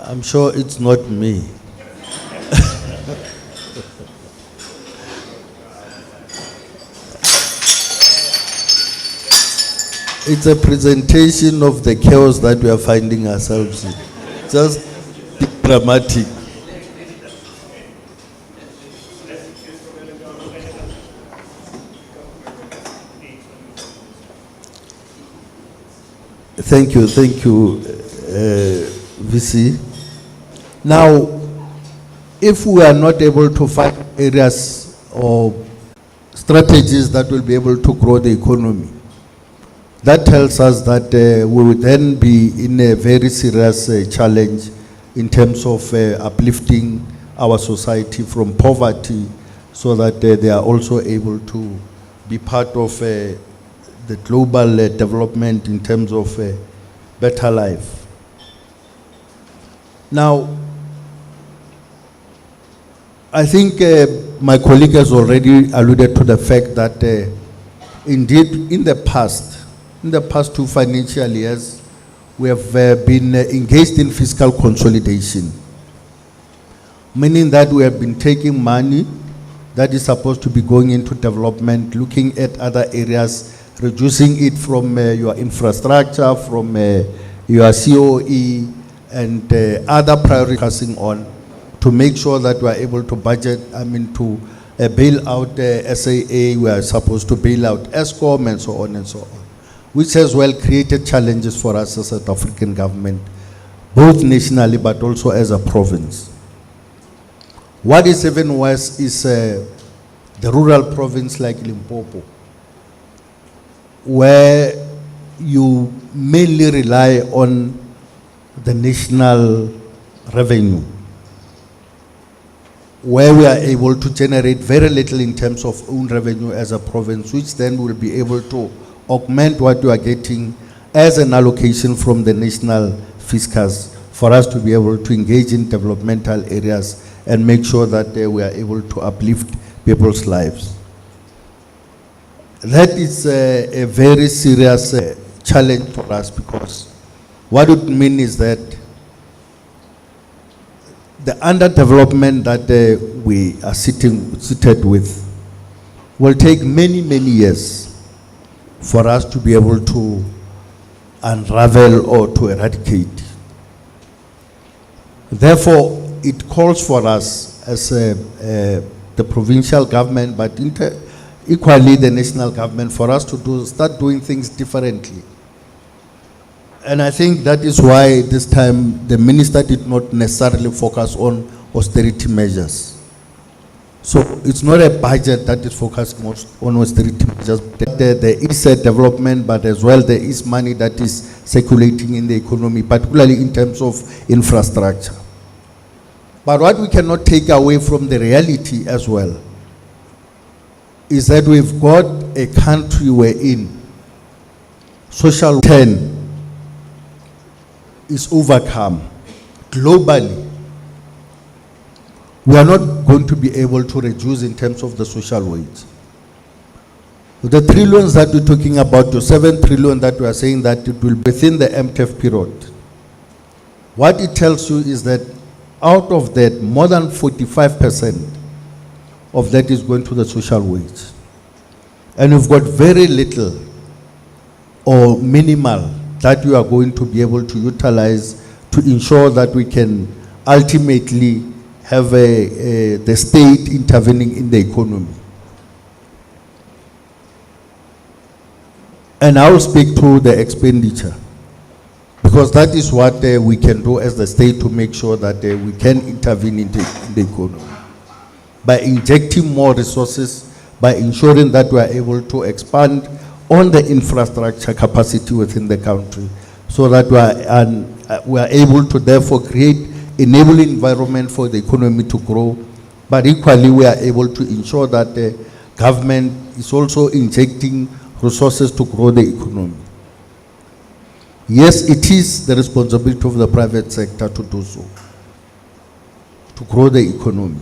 I'm sure it's not me. It's a presentation of the chaos that we are finding ourselves in. Just dramatic. Thank you, VC. Now, if we are not able to find areas or strategies that will be able to grow the economy, that tells us that we would then be in a very serious challenge in terms of uplifting our society from poverty, so that they are also able to be part of the global development in terms of better life. Now, I think my colleague has already alluded to the fact that indeed in the past 2 financial years, we have been engaged in fiscal consolidation, meaning that we have been taking money that is supposed to be going into development, looking at other areas, reducing it from your infrastructure, from your COE, and other priorities focusing on to make sure that we are able to budget, to bail out SAA, we are supposed to bail out ESCOM, and so on and so on, which has well created challenges for us as a South African government, both nationally but also as a province. What is even worse is the rural province like Limpopo, where you mainly rely on the national revenue, where we are able to generate very little in terms of own revenue as a province, which then will be able to augment what you are getting as an allocation from the national fiscus for us to be able to engage in developmental areas and make sure that we are able to uplift people's lives. That is a very serious challenge for us, because what it means is that the underdevelopment that we are seated with will take many years for us to be able to unravel or to eradicate. Therefore, it calls for us as the provincial government, but equally the national government, for us to start doing things differently. And I think that is why this time the minister did not necessarily focus on austerity measures. So it's not a budget that is focused most on austerity measures. There is a development, but as well there is money that is circulating in the economy, particularly in terms of infrastructure. But what we cannot take away from the reality as well is that we've got a country wherein social turn is overcome globally. We are not going to be able to reduce in terms of the social wage. The trillions that we're talking about, the 7 trillion that we are saying that it will be within the MTF period. What it tells you is that out of that, more than 45% of that is going to the social wage. And we've got very little or minimal that we are going to be able to utilize to ensure that we can ultimately have the state intervening in the economy. And I will speak to the expenditure, because that is what we can do as the state to make sure that we can intervene in the economy. by injecting more resources, by ensuring that we are able to expand on the infrastructure capacity within the country, so that we are able to therefore create enabling environment for the economy to grow, but equally we are able to ensure that the government is also injecting resources to grow the economy. Yes, it is the responsibility of the private sector to do so, to grow the economy.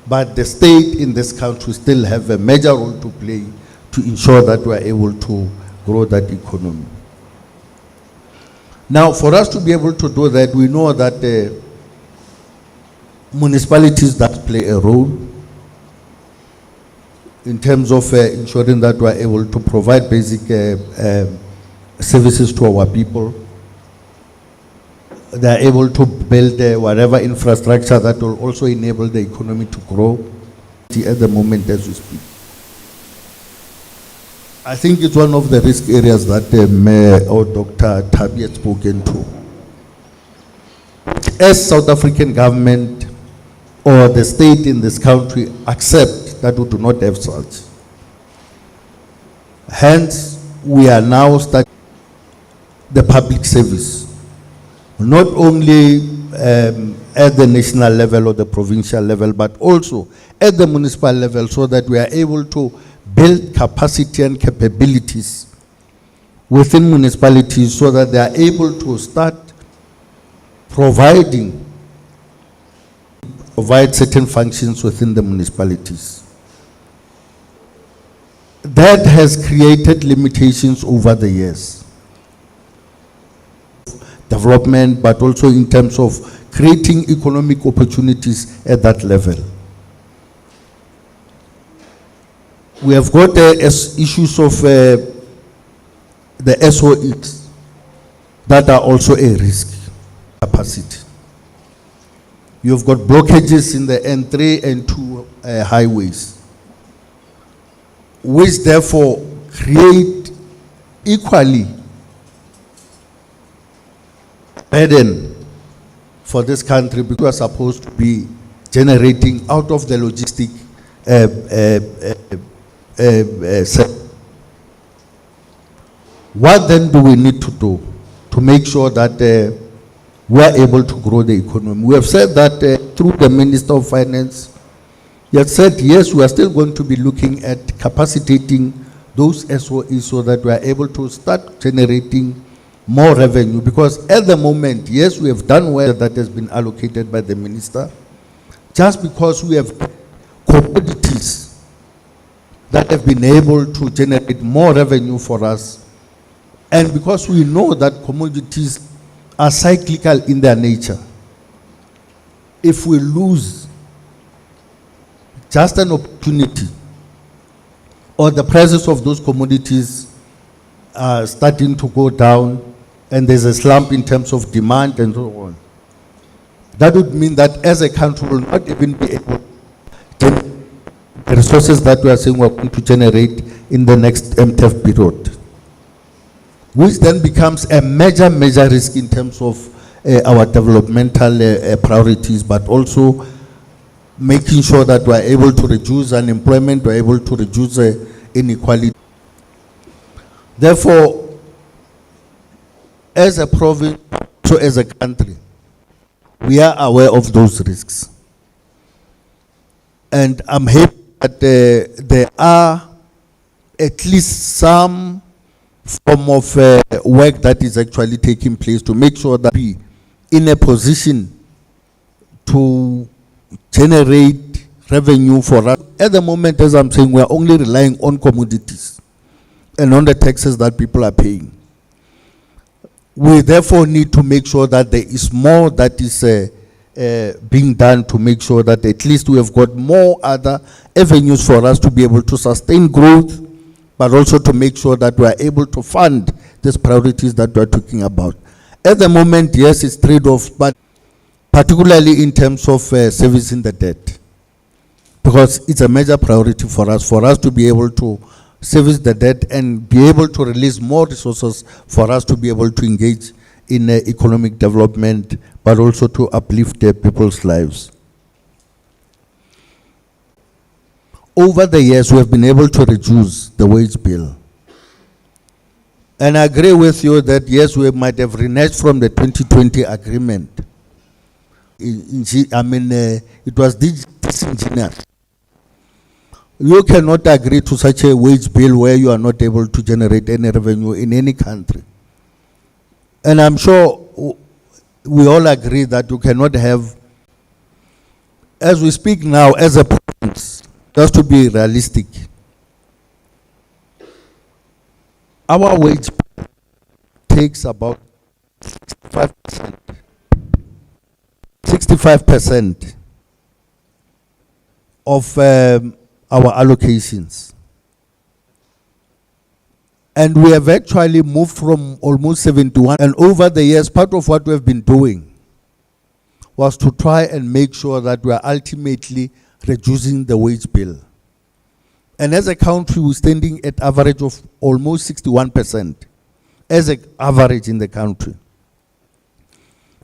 But the state in this country still have a major role to play to ensure that we are able to grow that economy. Now, for us to be able to do that, we know that municipalities that play a role in terms of ensuring that we are able to provide basic services to our people. They are able to build whatever infrastructure that will also enable the economy to grow at the moment as we speak. I think it's one of the risk areas that Mayor or Dr. Tabi had spoken to. As South African government or the state in this country accept that we do not have such. Hence, we are now starting the public service, not only at the national level or the provincial level, but also at the municipal level, so that we are able to build capacity and capabilities within municipalities so that they are able to start provide certain functions within the municipalities. That has created limitations over the years. Development, but also in terms of creating economic opportunities at that level. We have got issues of the SOEs that are also a risk capacity. You've got blockages in the N3 and 2 highways, which therefore create equally burden for this country, because we are supposed to be generating out of the logistic sector. What then do we need to do to make sure that we are able to grow the economy? We have said that through the Minister of Finance, he has said, yes, we are still going to be looking at capacitating those SOEs so that we are able to start generating more revenue, because at the moment, yes, we have done well that has been allocated by the minister, just because we have commodities that have been able to generate more revenue for us, and because we know that commodities are cyclical in their nature. If we lose just an opportunity, or the prices of those commodities are starting to go down, and there's a slump in terms of demand and so on, that would mean that as a country will not even be able to generate the resources that we are saying we're going to generate in the next MTF period, which then becomes a major risk in terms of our developmental priorities, but also making sure that we are able to reduce unemployment, we are able to reduce inequality. Therefore, as a province, so as a country, we are aware of those risks. And I'm happy that there are at least some form of work that is actually taking place to make sure that we in a position to generate revenue for us. At the moment, as I'm saying, we are only relying on commodities and on the taxes that people are paying. We therefore need to make sure that there is more that is being done to make sure that at least we have got more other avenues for us to be able to sustain growth, but also to make sure that we are able to fund these priorities that we are talking about. At the moment, yes, it's trade-offs, but particularly in terms of servicing the debt, because it's a major priority for us to be able to service the debt and be able to release more resources for us to be able to engage in economic development, but also to uplift their people's lives. over the years, we have been able to reduce the wage bill. And I agree with you that, yes, we might have reneged from the 2020 agreement. It was disingenuous. You cannot agree to such a wage bill where you are not able to generate any revenue in any country. And I'm sure we all agree that you cannot have, as we speak now, as a province, just to be realistic, our wage takes about 65% of our allocations. And we have actually moved from almost 71. And over the years, part of what we have been doing was to try and make sure that we are ultimately reducing the wage bill. And as a country, we're standing at average of almost 61% as an average in the country.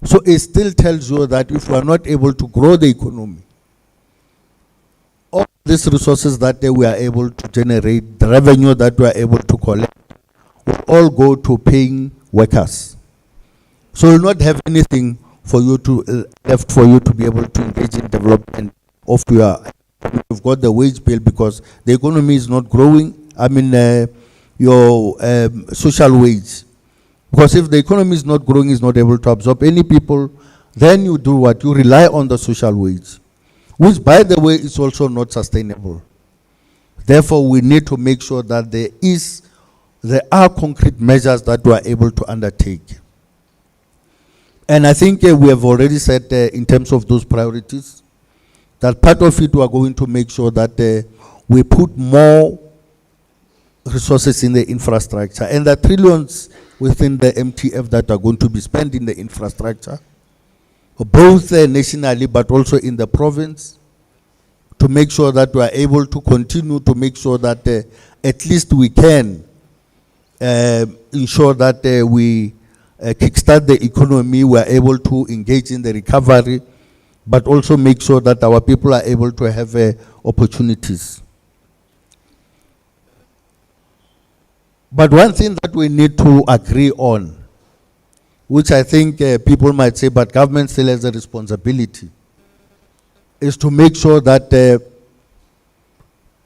So it still tells you that if we are not able to grow the economy, all these resources that we are able to generate, the revenue that we are able to collect, will all go to paying workers. So you'll not have anything for you to left for you to be able to engage in development of your. You've got the wage bill because the economy is not growing. Your social wage. Because if the economy is not growing, is not able to absorb any people, then you do what? You rely on the social wage, which, by the way, is also not sustainable. Therefore, we need to make sure that there are concrete measures that we are able to undertake. And I think we have already said in terms of those priorities, that part of it we are going to make sure that we put more resources in the infrastructure. And the trillions within the MTF that are going to be spent in the infrastructure, both nationally but also in the province, to make sure that we are able to continue to make sure that at least we can ensure that we kickstart the economy, we are able to engage in the recovery, but also make sure that our people are able to have opportunities. But one thing that we need to agree on, which I think people might say, but government still has a responsibility, is to make sure that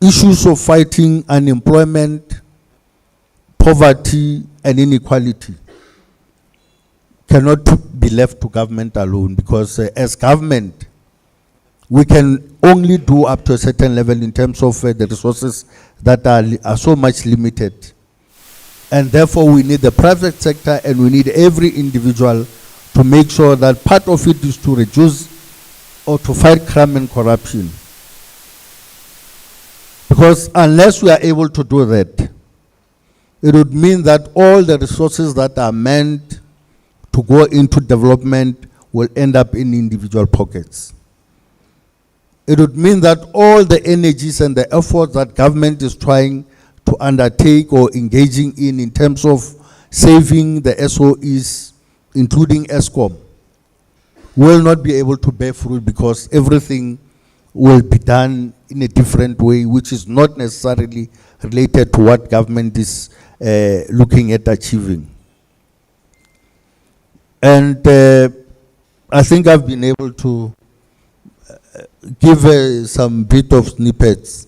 issues of fighting unemployment, poverty, and inequality cannot be left to government alone, because as government, we can only do up to a certain level in terms of the resources that are so much limited. And therefore, we need the private sector and we need every individual to make sure that part of it is to reduce or to fight crime and corruption. Because unless we are able to do that, it would mean that all the resources that are meant to go into development will end up in individual pockets. It would mean that all the energies and the efforts that government is trying to undertake or engaging in terms of saving the SOEs, including ESCOM, will not be able to bear fruit, because everything will be done in a different way, which is not necessarily related to what government is looking at achieving. And I think I've been able to give some bit of snippets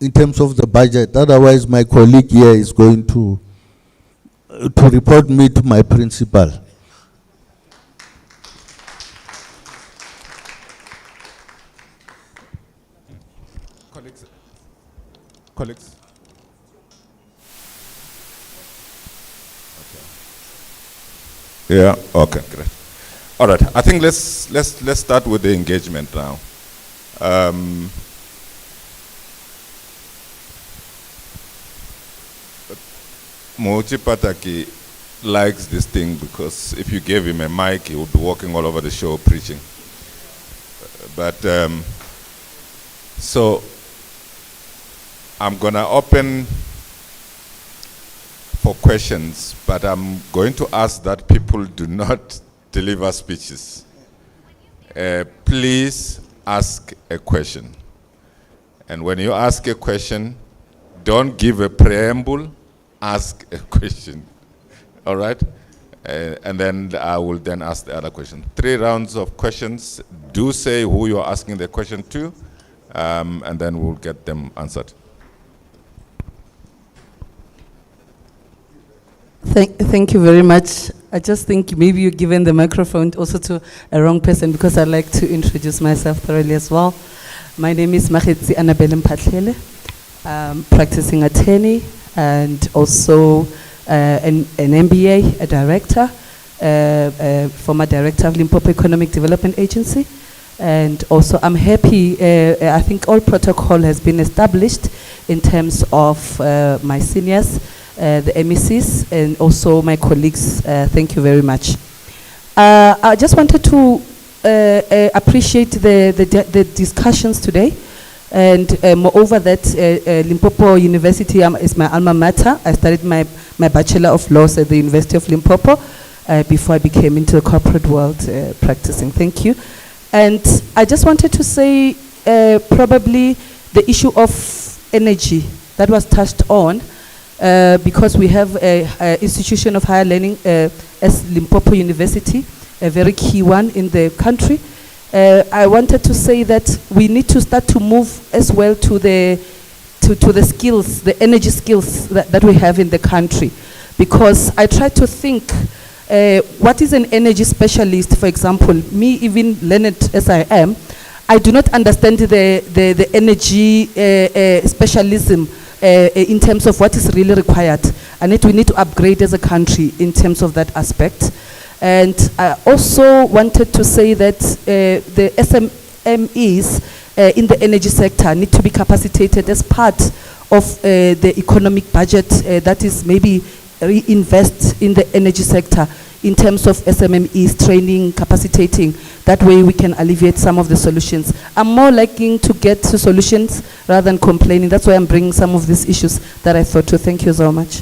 in terms of the budget. Otherwise, my colleague here is going to report me to my principal. Colleagues. Okay. Yeah. Okay. Great. All right. I think let's start with the engagement now. Mochi Pataki likes this thing because if you gave him a mic, he would be walking all over the show preaching. But so I'm gonna open for questions, but I'm going to ask that people do not deliver speeches. Please ask a question. And when you ask a question, don't give a preamble, ask a question. All right? And then I will then ask the other question. 3 rounds of questions. Do say who you're asking the question to, and then we'll get them answered. Thank you very much. I just think maybe you're giving the microphone also to a wrong person, because I'd like to introduce myself thoroughly as well. My name is Magetsi Annabelle Mpatlele, practicing attorney and also an MBA, a director, former director of Limpopo Economic Development Agency. And also I'm happy, I think all protocol has been established in terms of my seniors, the MECs, and also my colleagues. Thank you very much. I just wanted to appreciate the discussions today, and moreover that Limpopo University is my alma mater. I studied my Bachelor of Laws at the University of Limpopo before I became into the corporate world practicing. Thank you. And I just wanted to say probably the issue of energy that was touched on, because we have an institution of higher learning as Limpopo University, a very key one in the country. I wanted to say that we need to start to move as well to the skills, the energy skills that we have in the country. Because I try to think, what is an energy specialist, for example? Me, even learned as I am, I do not understand the energy specialism in terms of what is really required. And we need to upgrade as a country in terms of that aspect. And I also wanted to say that the SMEs in the energy sector need to be capacitated as part of the economic budget that is maybe reinvest in the energy sector in terms of SMMEs, training, capacitating. That way we can alleviate some of the solutions. I'm more liking to get to solutions rather than complaining. That's why I'm bringing some of these issues that I thought to. Thank you so much.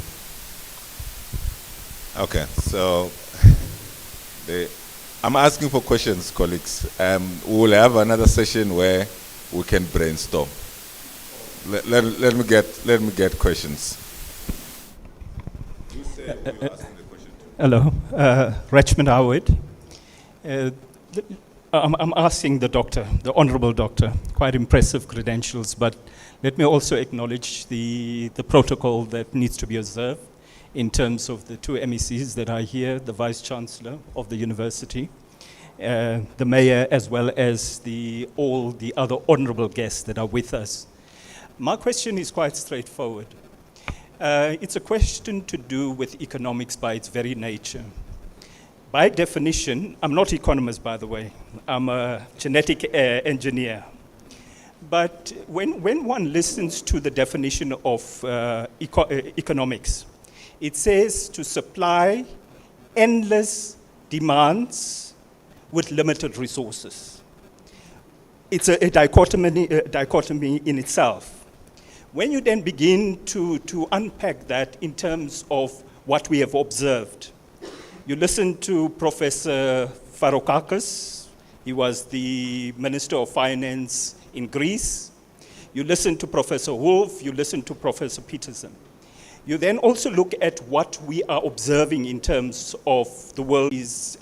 Okay, so I'm asking for questions, colleagues. We'll have another session where we can brainstorm. Let me get questions. You say who you're asking the question to. Hello, Richmond Howard. I'm asking the doctor, the honorable doctor, quite impressive credentials, but let me also acknowledge the protocol that needs to be observed in terms of the 2 MECs that are here, the Vice Chancellor of the university, the Mayor, as well as all the other honorable guests that are with us. My question is quite straightforward. It's a question to do with economics by its very nature. By definition, I'm not an economist, by the way. I'm a genetic engineer. But when one listens to the definition of economics, it says to supply endless demands with limited resources. It's a dichotomy in itself. When you then begin to unpack that in terms of what we have observed, you listen to Professor Varoufakis. He was the Minister of Finance in Greece. You listen to Professor Wolf, you listen to Professor Peterson. You then also look at what we are observing in terms of the world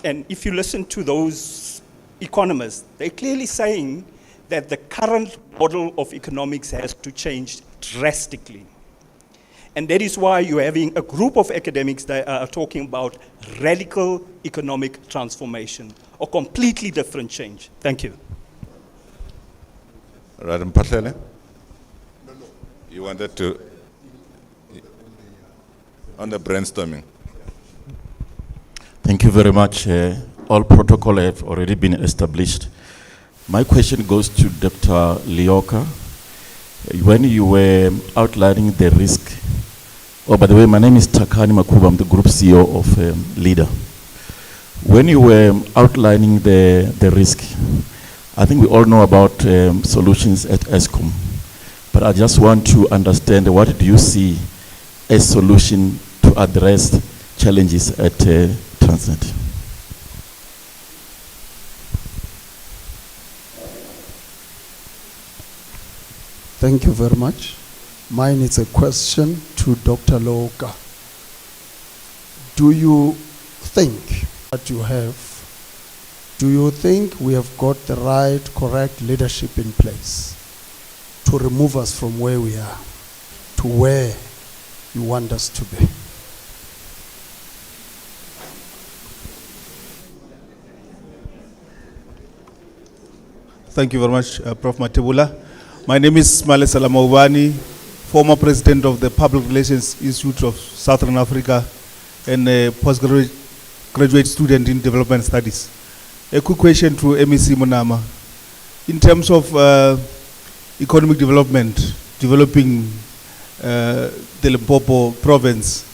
and if you listen to those economists, they're clearly saying that the current model of economics has to change drastically. And that is why you're having a group of academics that are talking about radical economic transformation, a completely different change. Thank you. Madam Mpatlele? No. You wanted to, on the brainstorming. Thank you very much. All protocol have already been established. My question goes to Dr. Lioka. When you were outlining the risk, by the way, my name is Takani Makuba, I'm the group CEO of LEADER. When you were outlining the risk, I think we all know about solutions at ESCOM, but I just want to understand what do you see as solution to address challenges at Transnet? Thank you very much. Mine is a question to Dr. Loka. Do you think that you have, do you think we have got the right, correct leadership in place to remove us from where we are to where you want us to be? Thank you very much, Prof. Mathebula. My name is Smale Salamaubani, former president of the Public Relations Institute of Southern Africa and a postgraduate student in development studies. A quick question to MEC Munama. In terms of economic development, developing the Limpopo province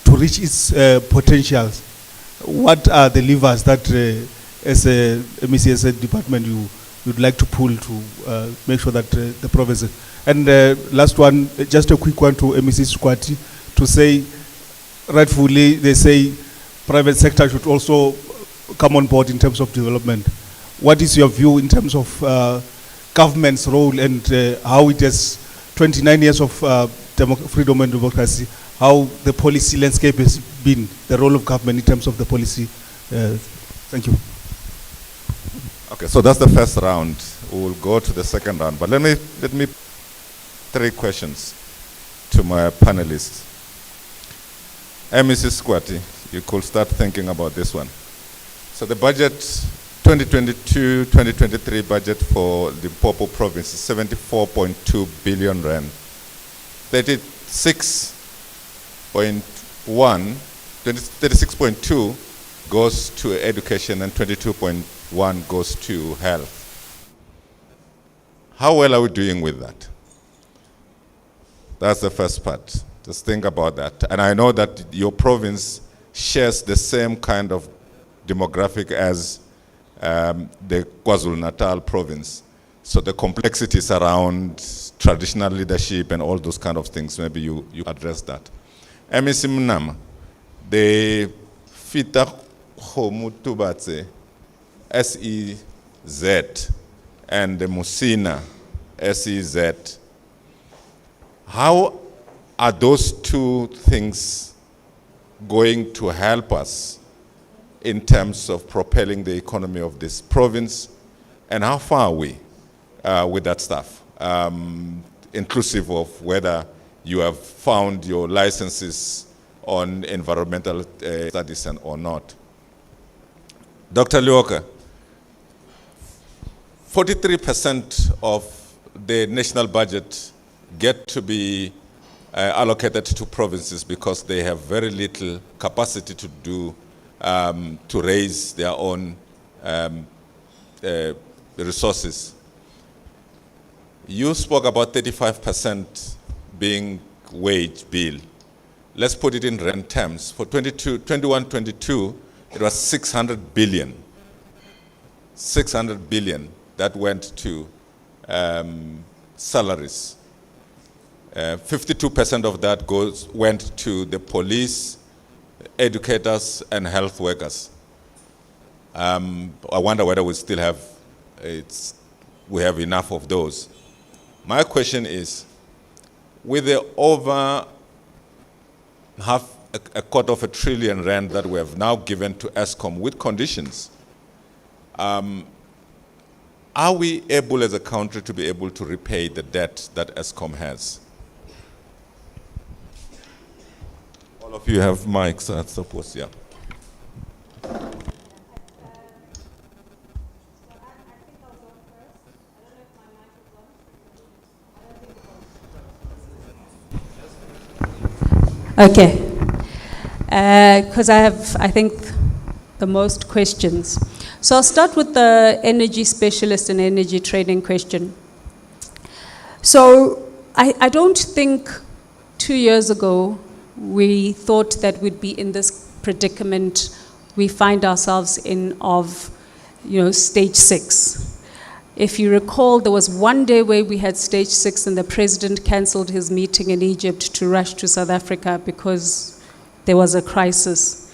to reach its potentials, what are the levers that as a MEC, as a department, you'd like to pull to make sure that the province... And last one, just a quick one to MEC Squati, to say, rightfully, they say private sector should also come on board in terms of development. What is your view in terms of government's role and how it has 29 years of freedom and democracy, how the policy landscape has been, the role of government in terms of the policy? Thank you. Okay, so that's the first round. We'll go to the second round. But let me three questions to my panelists. Mrs. Squati, you could start thinking about this one. So the budget, 2022-2023 budget for the Limpopo province is 74.2 billion rand. 36.2 goes to education and 22.1 goes to health. How well are we doing with that? That's the first part. Just think about that. And I know that your province shares the same kind of demographic as the KwaZulu-Natal province. So the complexities around traditional leadership and all those kind of things, maybe you address that. MEC Mnama, the Fita Homutubatse, SEZ, and the Musina, SEZ. How are those two things going to help us in terms of propelling the economy of this province? And how far are we with that stuff? Inclusive of whether you have found your licenses on environmental studies and or not. Dr. Lyoka, 43% of the national budget get to be allocated to provinces because they have very little capacity to do, to raise their own resources. You spoke about 35% being wage bill. Let's put it in rand terms. For 21-22, it was 600 billion. 600 billion that went to salaries. 52% of that went to the police, educators, and health workers. I wonder whether we still have, we have enough of those. My question is, with the over a quarter of a trillion rand that we have now given to Eskom with conditions, are we able as a country to be able to repay the debt that Eskom has? All of you have mics, I suppose, yeah. Okay, because I have, I think, the most questions. So I'll start with the energy specialist and energy trading question. So I don't think 2 years ago we thought that we'd be in this predicament we find ourselves in of, stage 6. If you recall, there was one day where we had stage 6 and the president canceled his meeting in Egypt to rush to South Africa because there was a crisis.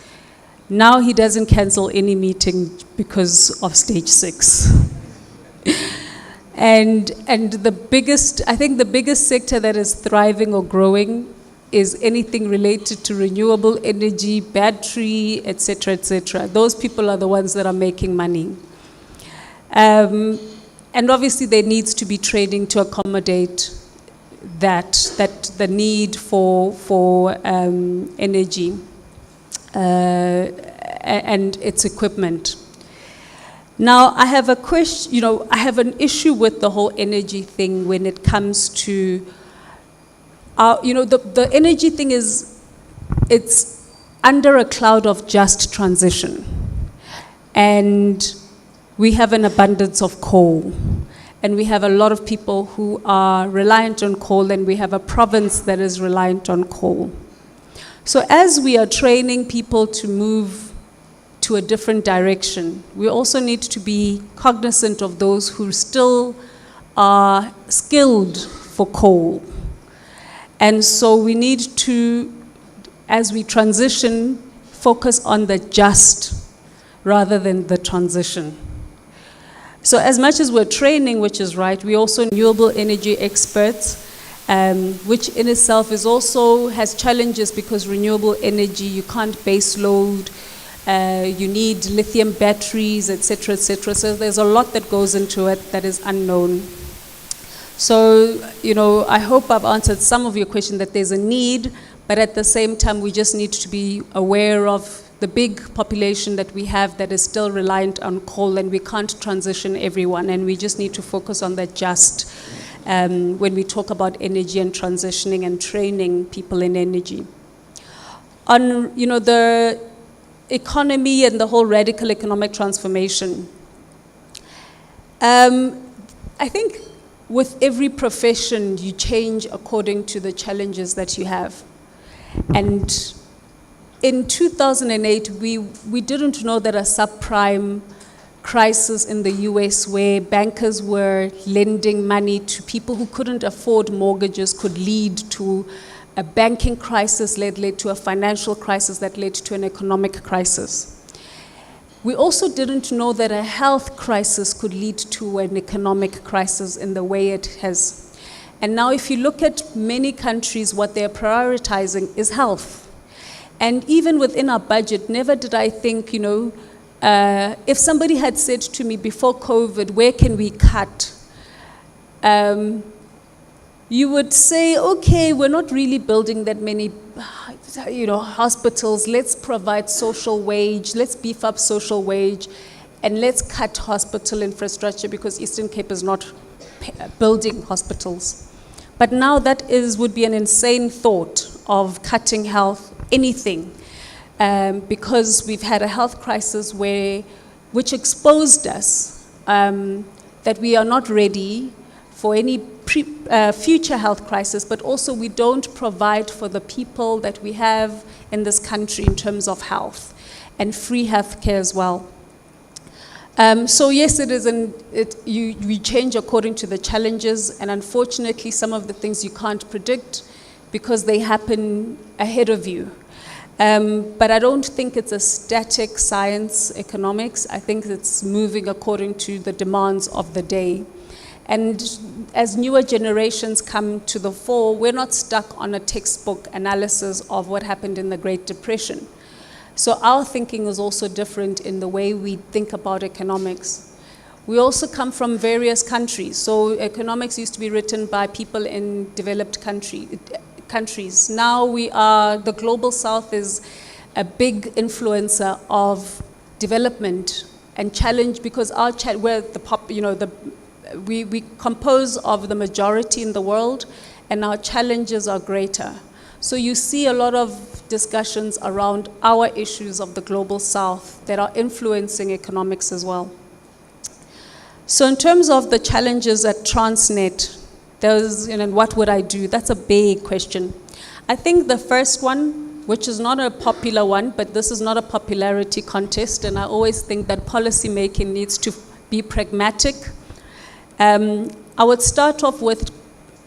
Now he doesn't cancel any meeting because of stage 6. And the biggest, I think the biggest sector that is thriving or growing is anything related to renewable energy, battery, et cetera, et cetera. Those people are the ones that are making money. And obviously there needs to be training to accommodate that the need for energy and its equipment. Now, I have a question, I have an issue with the whole energy thing when it comes to, the energy thing it's under a cloud of just transition. And we have an abundance of coal. And we have a lot of people who are reliant on coal, and we have a province that is reliant on coal. So as we are training people to move to a different direction, we also need to be cognizant of those who still are skilled for coal. And so we need to, as we transition, focus on the just rather than the transition. So as much as we're training, which is right, we also renewable energy experts, which in itself has challenges because renewable energy, you can't base load, you need lithium batteries, et cetera, et cetera. So there's a lot that goes into it that is unknown. So, I hope I've answered some of your question that there's a need, but at the same time, we just need to be aware of the big population that we have that is still reliant on coal, and we can't transition everyone, and we just need to focus on that just when we talk about energy and transitioning and training people in energy. On, the economy and the whole radical economic transformation, I think with every profession, you change according to the challenges that you have. And in 2008, we didn't know that a subprime crisis in the US where bankers were lending money to people who couldn't afford mortgages could lead to a banking crisis that led to a financial crisis that led to an economic crisis. We also didn't know that a health crisis could lead to an economic crisis in the way it has. And now if you look at many countries, what they're prioritizing is health. And even within our budget, never did I think, if somebody had said to me before COVID, where can we cut? You would say, okay, we're not really building that many hospitals. Let's provide social wage. Let's beef up social wage. And let's cut hospital infrastructure because Eastern Cape is not building hospitals. But now that would be an insane thought of cutting health, anything, because we've had a health crisis which exposed us that we are not ready for any future health crisis, but also we don't provide for the people that we have in this country in terms of health and free health care as well. So yes, it is, we change according to the challenges, and unfortunately some of the things you can't predict because they happen ahead of you. But I don't think it's a static science, economics. I think it's moving according to the demands of the day. And as newer generations come to the fore, we're not stuck on a textbook analysis of what happened in the Great Depression. So our thinking is also different in the way we think about economics. We also come from various countries. So economics used to be written by people in developed countries. Now the Global South is a big influencer of development and challenge because we compose of the majority in the world, and our challenges are greater. So you see a lot of discussions around our issues of the Global South that are influencing economics as well. So in terms of the challenges at Transnet, what would I do? That's a big question. I think the first one, which is not a popular one, but this is not a popularity contest, and I always think that policy making needs to be pragmatic. I would start off with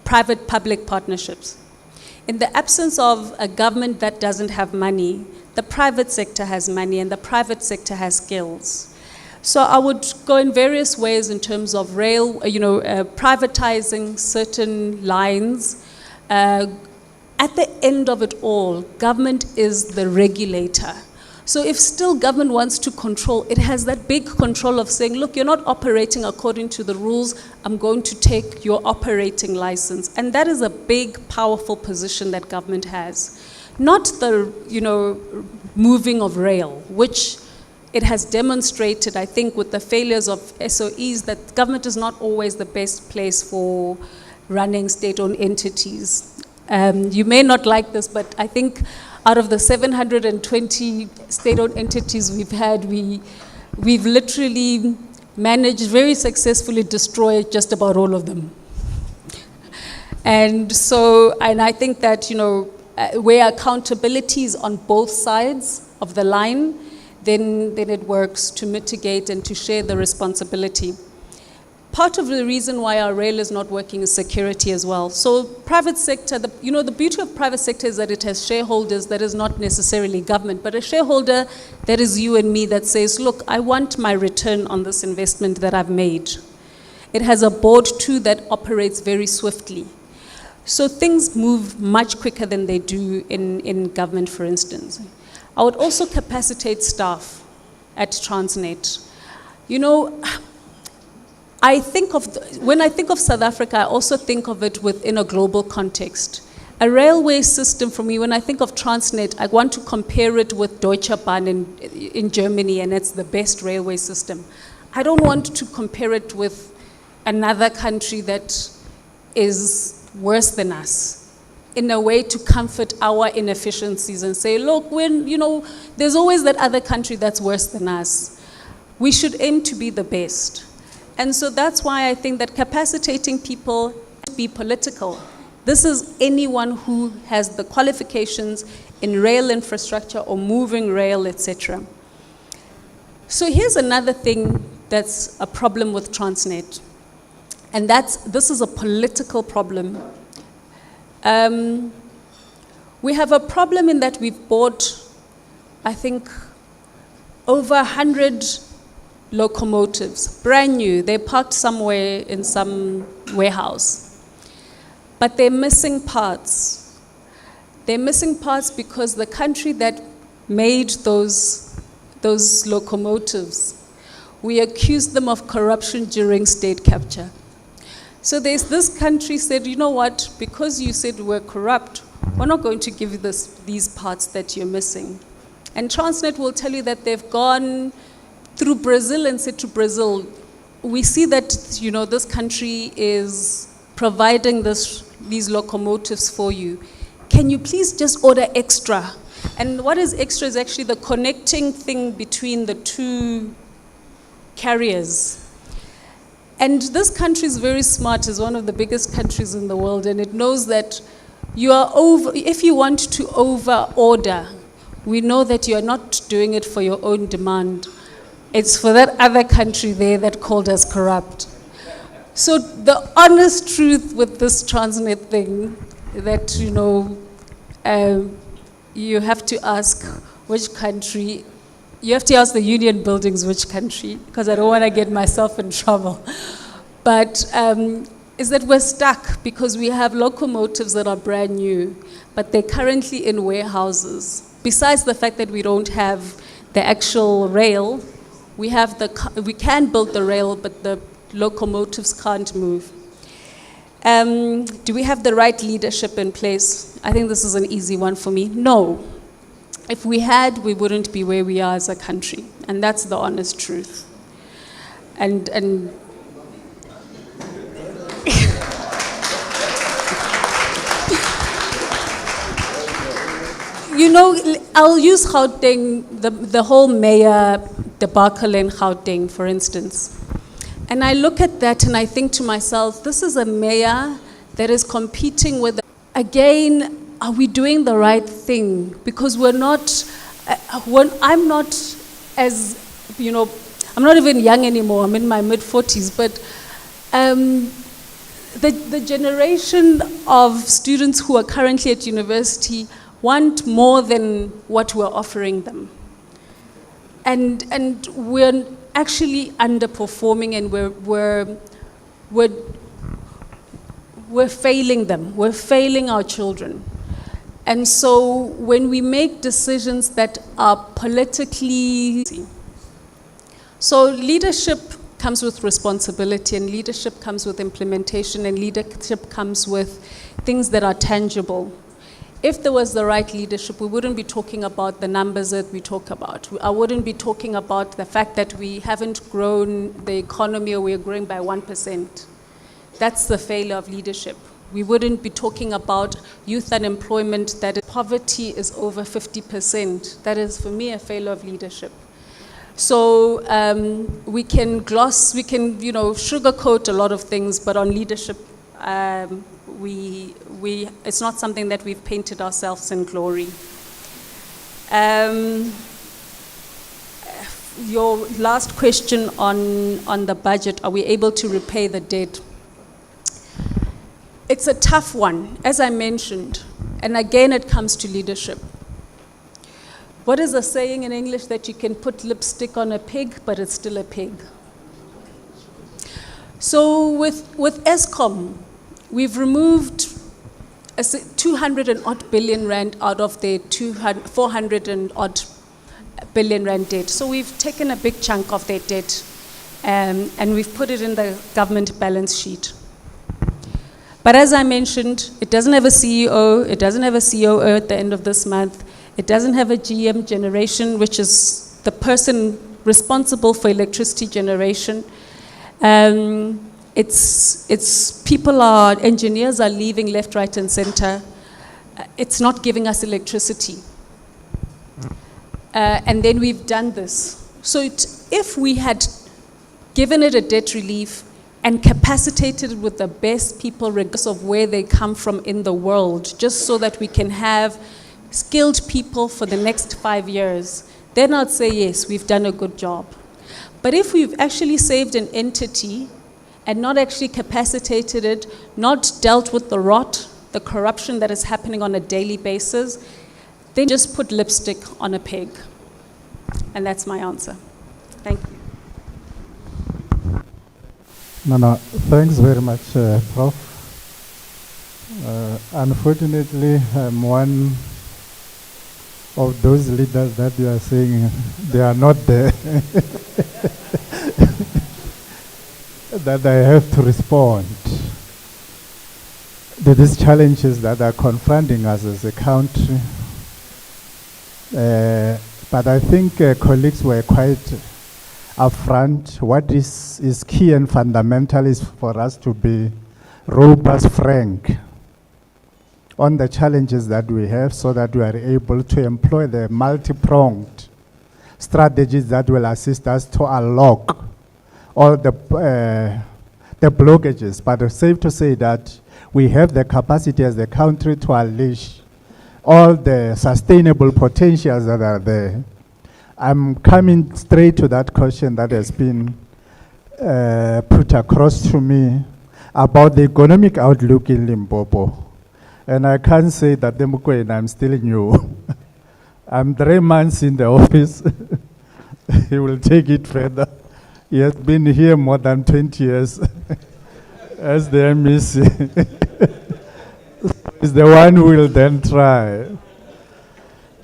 private-public partnerships. In the absence of a government that doesn't have money, the private sector has money and the private sector has skills. So I would go in various ways in terms of rail, privatizing certain lines. At the end of it all, government is the regulator. So if still government wants to control, it has that big control of saying, look, you're not operating according to the rules, I'm going to take your operating license. And that is a big, powerful position that government has. Not the, moving of rail, which it has demonstrated, I think, with the failures of SOEs, that government is not always the best place for running state-owned entities. You may not like this, but I think out of the 720 state-owned entities we've had, we've literally managed very successfully destroy just about all of them. And I think that, where accountability is on both sides of the line, then it works to mitigate and to share the responsibility. Part of the reason why our rail is not working is security as well. So private sector, the beauty of private sector is that it has shareholders that is not necessarily government, but a shareholder that is you and me that says, look, I want my return on this investment that I've made. It has a board too that operates very swiftly. So things move much quicker than they do in government, for instance. I would also capacitate staff at Transnet. When I think of South Africa, I also think of it within a global context. A railway system, for me, when I think of Transnet, I want to compare it with Deutsche Bahn in Germany, and it's the best railway system. I don't want to compare it with another country that is worse than us, in a way to comfort our inefficiencies and say, look, there's always that other country that's worse than us. We should aim to be the best. And so that's why I think that capacitating people be political. This is anyone who has the qualifications in rail infrastructure or moving rail, etc. So here's another thing that's a problem with Transnet. And this is a political problem. We have a problem in that we've bought, I think, over 100 locomotives, brand new. They're parked somewhere in some warehouse. But they're missing parts. They're missing parts because the country that made those locomotives, we accused them of corruption during state capture. So this country said, you know what, because you said we're corrupt, we're not going to give you these parts that you're missing. And Transnet will tell you that they've gone through Brazil and said to Brazil, we see that this country is providing these locomotives for you. Can you please just order extra? And what is extra is actually the connecting thing between the two carriers. And this country is very smart, is one of the biggest countries in the world, and it knows that if you want to over-order, we know that you're not doing it for your own demand. It's for that other country there that called us corrupt. So the honest truth with this Transnet thing, that, you have to ask which country, you have to ask the union buildings which country, because I don't want to get myself in trouble. But is that we're stuck because we have locomotives that are brand new, but they're currently in warehouses. Besides the fact that we don't have the actual rail, we can build the rail, but the locomotives can't move. Do we have the right leadership in place? I think this is an easy one for me. No. If we had, we wouldn't be where we are as a country. And that's the honest truth. And I'll use Gauteng, the whole mayor debacle in Gauteng, for instance. And I look at that and I think to myself, this is a mayor that is competing with, again, are we doing the right thing? Because I'm not as, I'm not even young anymore, I'm in my mid-40s, but the generation of students who are currently at university want more than what we're offering them. And actually underperforming, and we're failing them. We're failing our children. And so when we make decisions that are politically... So leadership comes with responsibility, and leadership comes with implementation, and leadership comes with things that are tangible. If there was the right leadership, we wouldn't be talking about the numbers that we talk about. I wouldn't be talking about the fact that we haven't grown the economy, or we're growing by 1%. That's the failure of leadership. We wouldn't be talking about youth unemployment, that poverty is over 50%. That is, for me, a failure of leadership. So we can sugarcoat a lot of things, but on leadership, it's not something that we've painted ourselves in glory. Your last question on the budget, are we able to repay the debt? It's a tough one, as I mentioned, and again it comes to leadership. What is the saying in English that you can put lipstick on a pig, but it's still a pig? So with Eskom, we've removed 200 and odd billion rand out of the 400 and odd billion rand debt. So we've taken a big chunk of their debt and we've put it in the government balance sheet. But as I mentioned, it doesn't have a CEO, it doesn't have a COO at the end of this month, it doesn't have a GM generation, which is the person responsible for electricity generation. Engineers are leaving left, right, and center. It's not giving us electricity. And then we've done this. So if we had given it a debt relief and capacitated it with the best people regardless of where they come from in the world, just so that we can have skilled people for the next 5 years, then I'd say yes, we've done a good job. But if we've actually saved an entity and not actually capacitated it, not dealt with the rot, the corruption that is happening on a daily basis, then just put lipstick on a pig. And that's my answer. Thank you. No, thanks very much, Prof. Unfortunately, I'm one of those leaders that you are saying they are not there. That I have to respond to these challenges that are confronting us as a country. But I think colleagues were quite upfront. What is key and fundamental is for us to be robust, frank on the challenges that we have, so that we are able to employ the multi-pronged strategies that will assist us to unlock all the blockages. But it's safe to say that we have the capacity as a country to unleash all the sustainable potentials that are there. I'm coming straight to that question that has been put across to me about the economic outlook in Limpopo. And I can't say that I'm still new. I'm 3 months in the office. He will take it further. He has been here more than 20 years as the MEC. He's the one who will then try.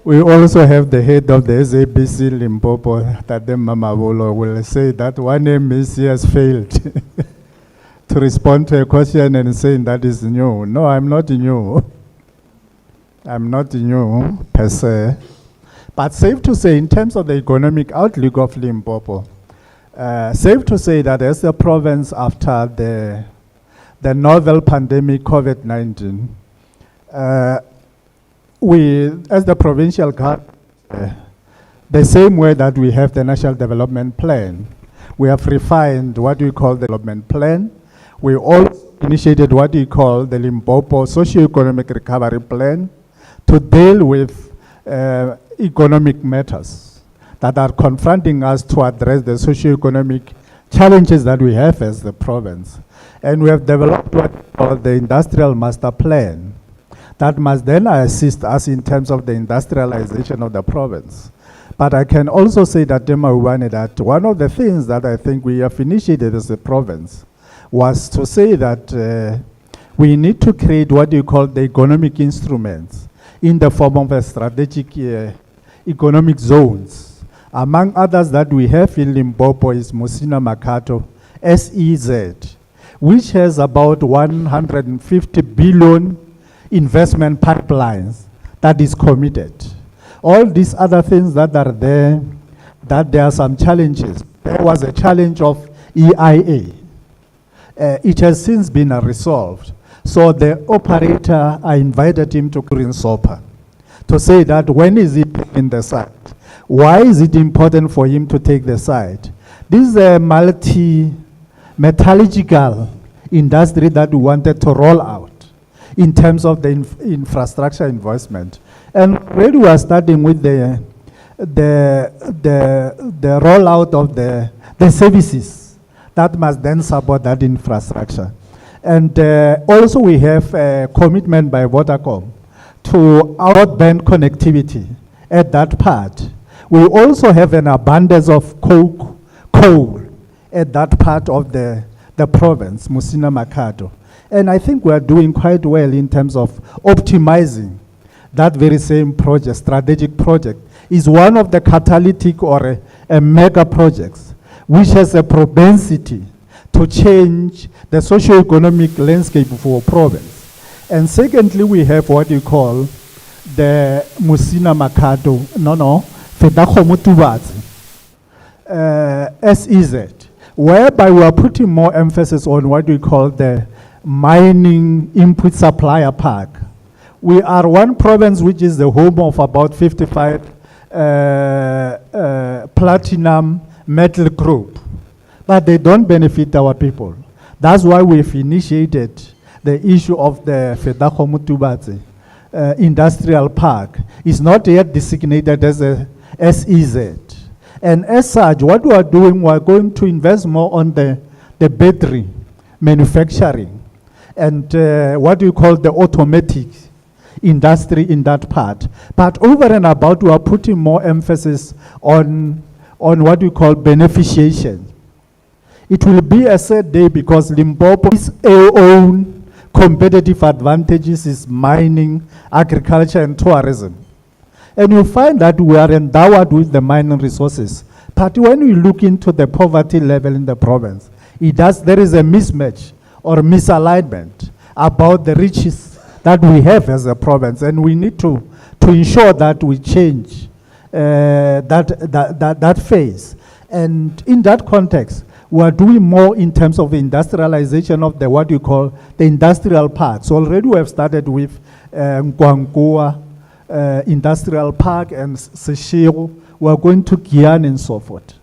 We also have the head of the SABC Limpopo, Mathebula, will say that one MEC has failed to respond to a question and saying that is new. No, I'm not new. I'm not new per se. But safe to say, in terms of the economic outlook of Limpopo, safe to say that as a province after the novel pandemic COVID-19, we, as the provincial government, the same way that we have the National Development Plan, we have refined what we call the development plan. We also initiated what we call the Limpopo Socio-Economic Recovery Plan to deal with economic matters that are confronting us to address the socio-economic challenges that we have as the province. And we have developed what we call the Industrial Master Plan that must then assist us in terms of the industrialization of the province. But I can also say that, that one of the things that I think we have initiated as a province was to say that we need to create what you call the economic instruments in the form of a strategic economic zones. Among others that we have in Limpopo is Musina Makato, SEZ, which has about 150 billion investment pipelines that is committed. All these other things that are there, that there are some challenges. There was a challenge of EIA. It has since been resolved. So the operator, I invited him to Sopa to say that when is he taking the site? Why is it important for him to take the site? This is a metallurgical industry that we wanted to roll out in terms of the infrastructure investment. And already we are starting with the rollout of the services that must then support that infrastructure. And also we have a commitment by Vodacom to broadband connectivity at that part. We also have an abundance of coal at that part of the province, Musina Makato. And I think we are doing quite well in terms of optimizing that very same project, strategic project, is one of the catalytic or a mega projects, which has a propensity to change the socio-economic landscape for a province. And secondly, we have what you call the Musina Makato, Fedakomutubazi, SEZ, whereby we are putting more emphasis on what we call the mining input supplier park. We are one province which is the home of about 55 platinum metal group, but they don't benefit our people. That's why we've initiated the issue of the Fedakomutubazi industrial park. It's not yet designated as a SEZ. And as such, what we are doing, we are going to invest more on the battery manufacturing and what we call the automatic industry in that part. But over and about, we are putting more emphasis on what we call beneficiation. It will be a sad day because Limpopo's own competitive advantages is mining, agriculture, and tourism. And you find that we are endowed with the mining resources. But when we look into the poverty level in the province, there is a mismatch or misalignment about the riches that we have as a province. And we need to ensure that we change that phase. And in that context, we are doing more in terms of industrialization of what you call the industrial parks. So already we have started with Nkwankoa Industrial Park and Seshiro. We are going to Guyana and so forth.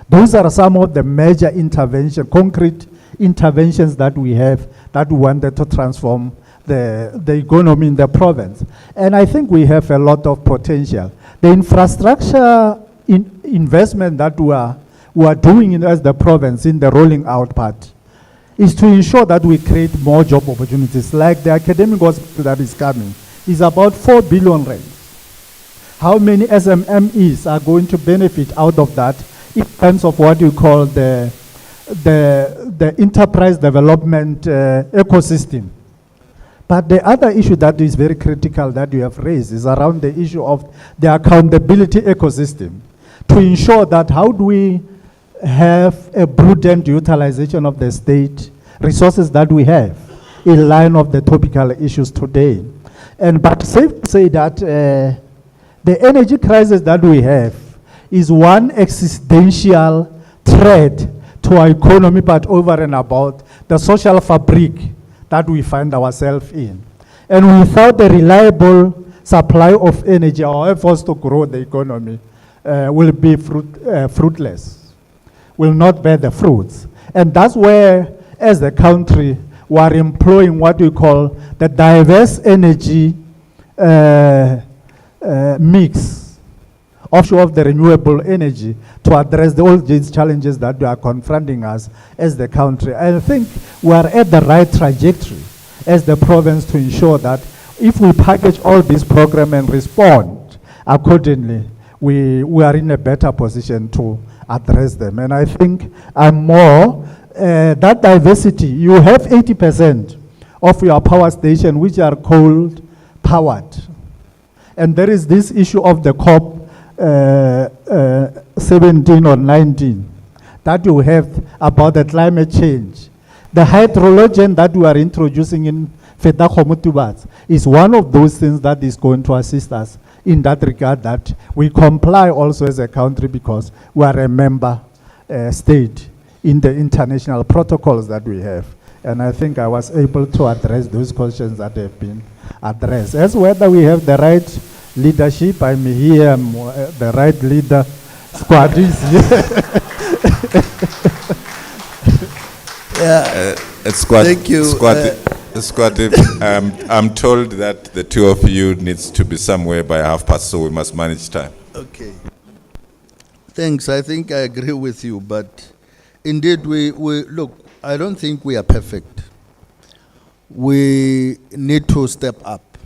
Those are some of the major interventions, concrete interventions that we have that we wanted to transform the economy in the province. And I think we have a lot of potential. The infrastructure investment that we are doing as the province in the rolling out part is to ensure that we create more job opportunities. Like the academic hospital that is coming is about 4 billion rand. How many SMMEs are going to benefit out of that in terms of what you call the enterprise development ecosystem? But the other issue that is very critical that you have raised is around the issue of the accountability ecosystem, to ensure that how do we have a prudent utilization of the state resources that we have in line of the topical issues today. But safe to say that the energy crisis that we have is one existential threat to our economy, but over and about the social fabric that we find ourselves in. And without a reliable supply of energy, our efforts to grow the economy will be fruitless, will not bear the fruits. And that's where, as a country, we are employing what we call the diverse energy mix offshore of the renewable energy to address all these challenges that are confronting us as the country. I think we are at the right trajectory as the province to ensure that if we package all this program and respond accordingly, we are in a better position to address them. And I think I'm more, that diversity, you have 80% of your power station which are coal powered. And there is this issue of the COP 17 or 19 that you have about the climate change. The hydrogen that we are introducing in Fetakhomotubats is one of those things that is going to assist us in that regard, that we comply also as a country because we are a member state in the international protocols that we have. And I think I was able to address those questions that have been addressed. As whether we have the right leadership, I'm here, the right leader, squad is here. Thank you. I'm told that the two of you needs to be somewhere by 1:30, so we must manage time. Okay. Thanks. I think I agree with you, but indeed we look, I don't think we are perfect. We need to step up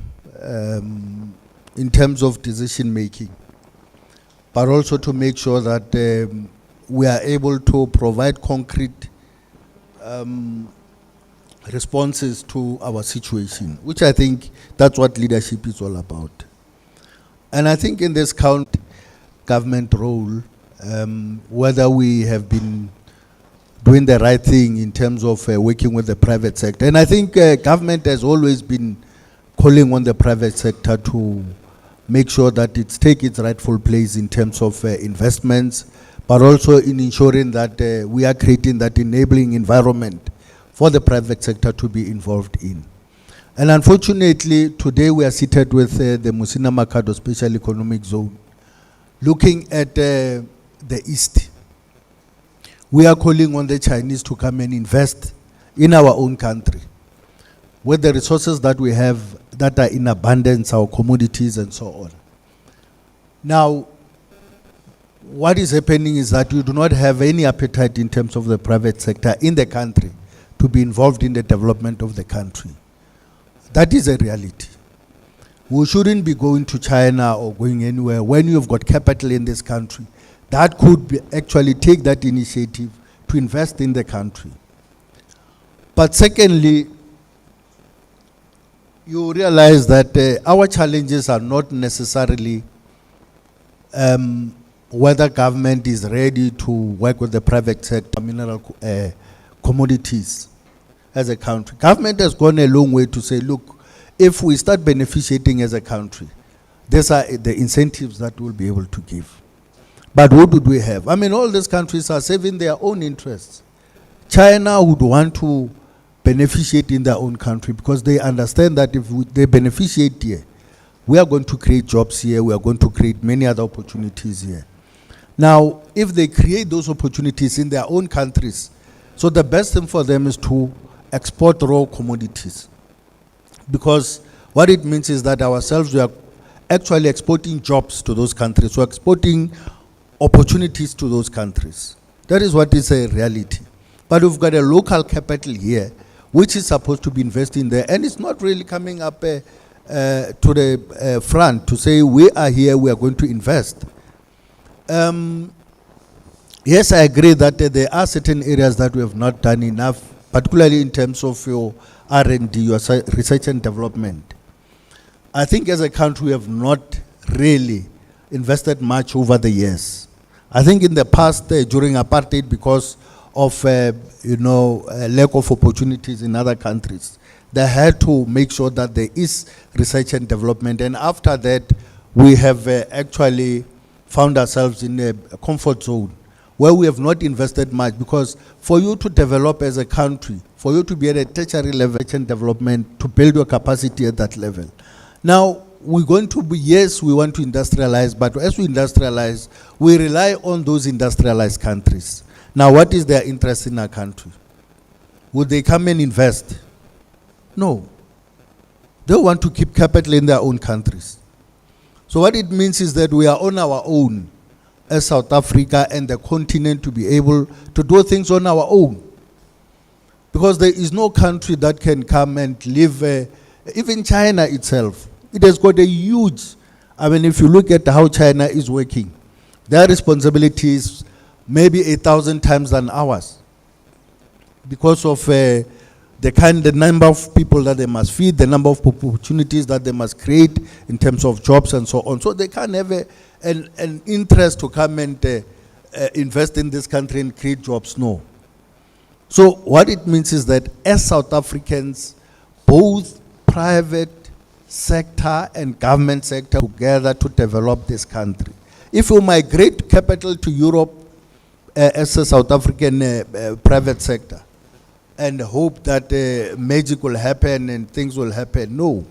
in terms of decision making, but also to make sure that we are able to provide concrete responses to our situation, which I think that's what leadership is all about. And I think in this government role, whether we have been doing the right thing in terms of working with the private sector, and I think government has always been calling on the private sector to make sure that it takes its rightful place in terms of investments, but also in ensuring that we are creating that enabling environment for the private sector to be involved in. And unfortunately, today we are seated with the Musina Makado Special Economic Zone. Looking at the East, we are calling on the Chinese to come and invest in our own country with the resources that we have that are in abundance, our commodities and so on. Now, what is happening is that you do not have any appetite in terms of the private sector in the country to be involved in the development of the country. That is a reality. We shouldn't be going to China or going anywhere when you've got capital in this country that could be actually take that initiative to invest in the country. But secondly, you realize that our challenges are not necessarily whether government is ready to work with the private sector, mineral commodities as a country. Government has gone a long way to say, look, if we start beneficiating as a country, these are the incentives that we'll be able to give. But what would we have? I mean, all these countries are serving their own interests. China would want to beneficiate in their own country because they understand that if they beneficiate here, we are going to create jobs here, we are going to create many other opportunities here. Now, if they create those opportunities in their own countries, so the best thing for them is to export raw commodities. Because what it means is that ourselves, we are actually exporting jobs to those countries. We're exporting opportunities to those countries. That is what is a reality. But we've got a local capital here, which is supposed to be investing there, and it's not really coming up to the front to say, we are here, we are going to invest. Yes, I agree that there are certain areas that we have not done enough, particularly in terms of your R&D, your research and development. I think as a country, we have not really invested much over the years. I think in the past, during apartheid, because of lack of opportunities in other countries, they had to make sure that there is research and development. And after that, we have actually found ourselves in a comfort zone where we have not invested much, because for you to develop as a country, for you to be at a tertiary level and development, to build your capacity at that level. Now, we're going to be, yes, we want to industrialize, but as we industrialize, we rely on those industrialized countries. Now, what is their interest in our country? Would they come and invest? No. They want to keep capital in their own countries. So what it means is that we are on our own as South Africa and the continent to be able to do things on our own. Because there is no country that can come and live, even China itself. It has got a huge I mean, if you look at how China is working, their responsibility is maybe 1,000 times than ours, because of the number of people that they must feed, the number of opportunities that they must create in terms of jobs and so on. So they can't have an interest to come and invest in this country and create jobs, no. So what it means is that as South Africans, both private sector and government sector together to develop this country. If you migrate capital to Europe as a South African private sector and hope that magic will happen and things will happen, no.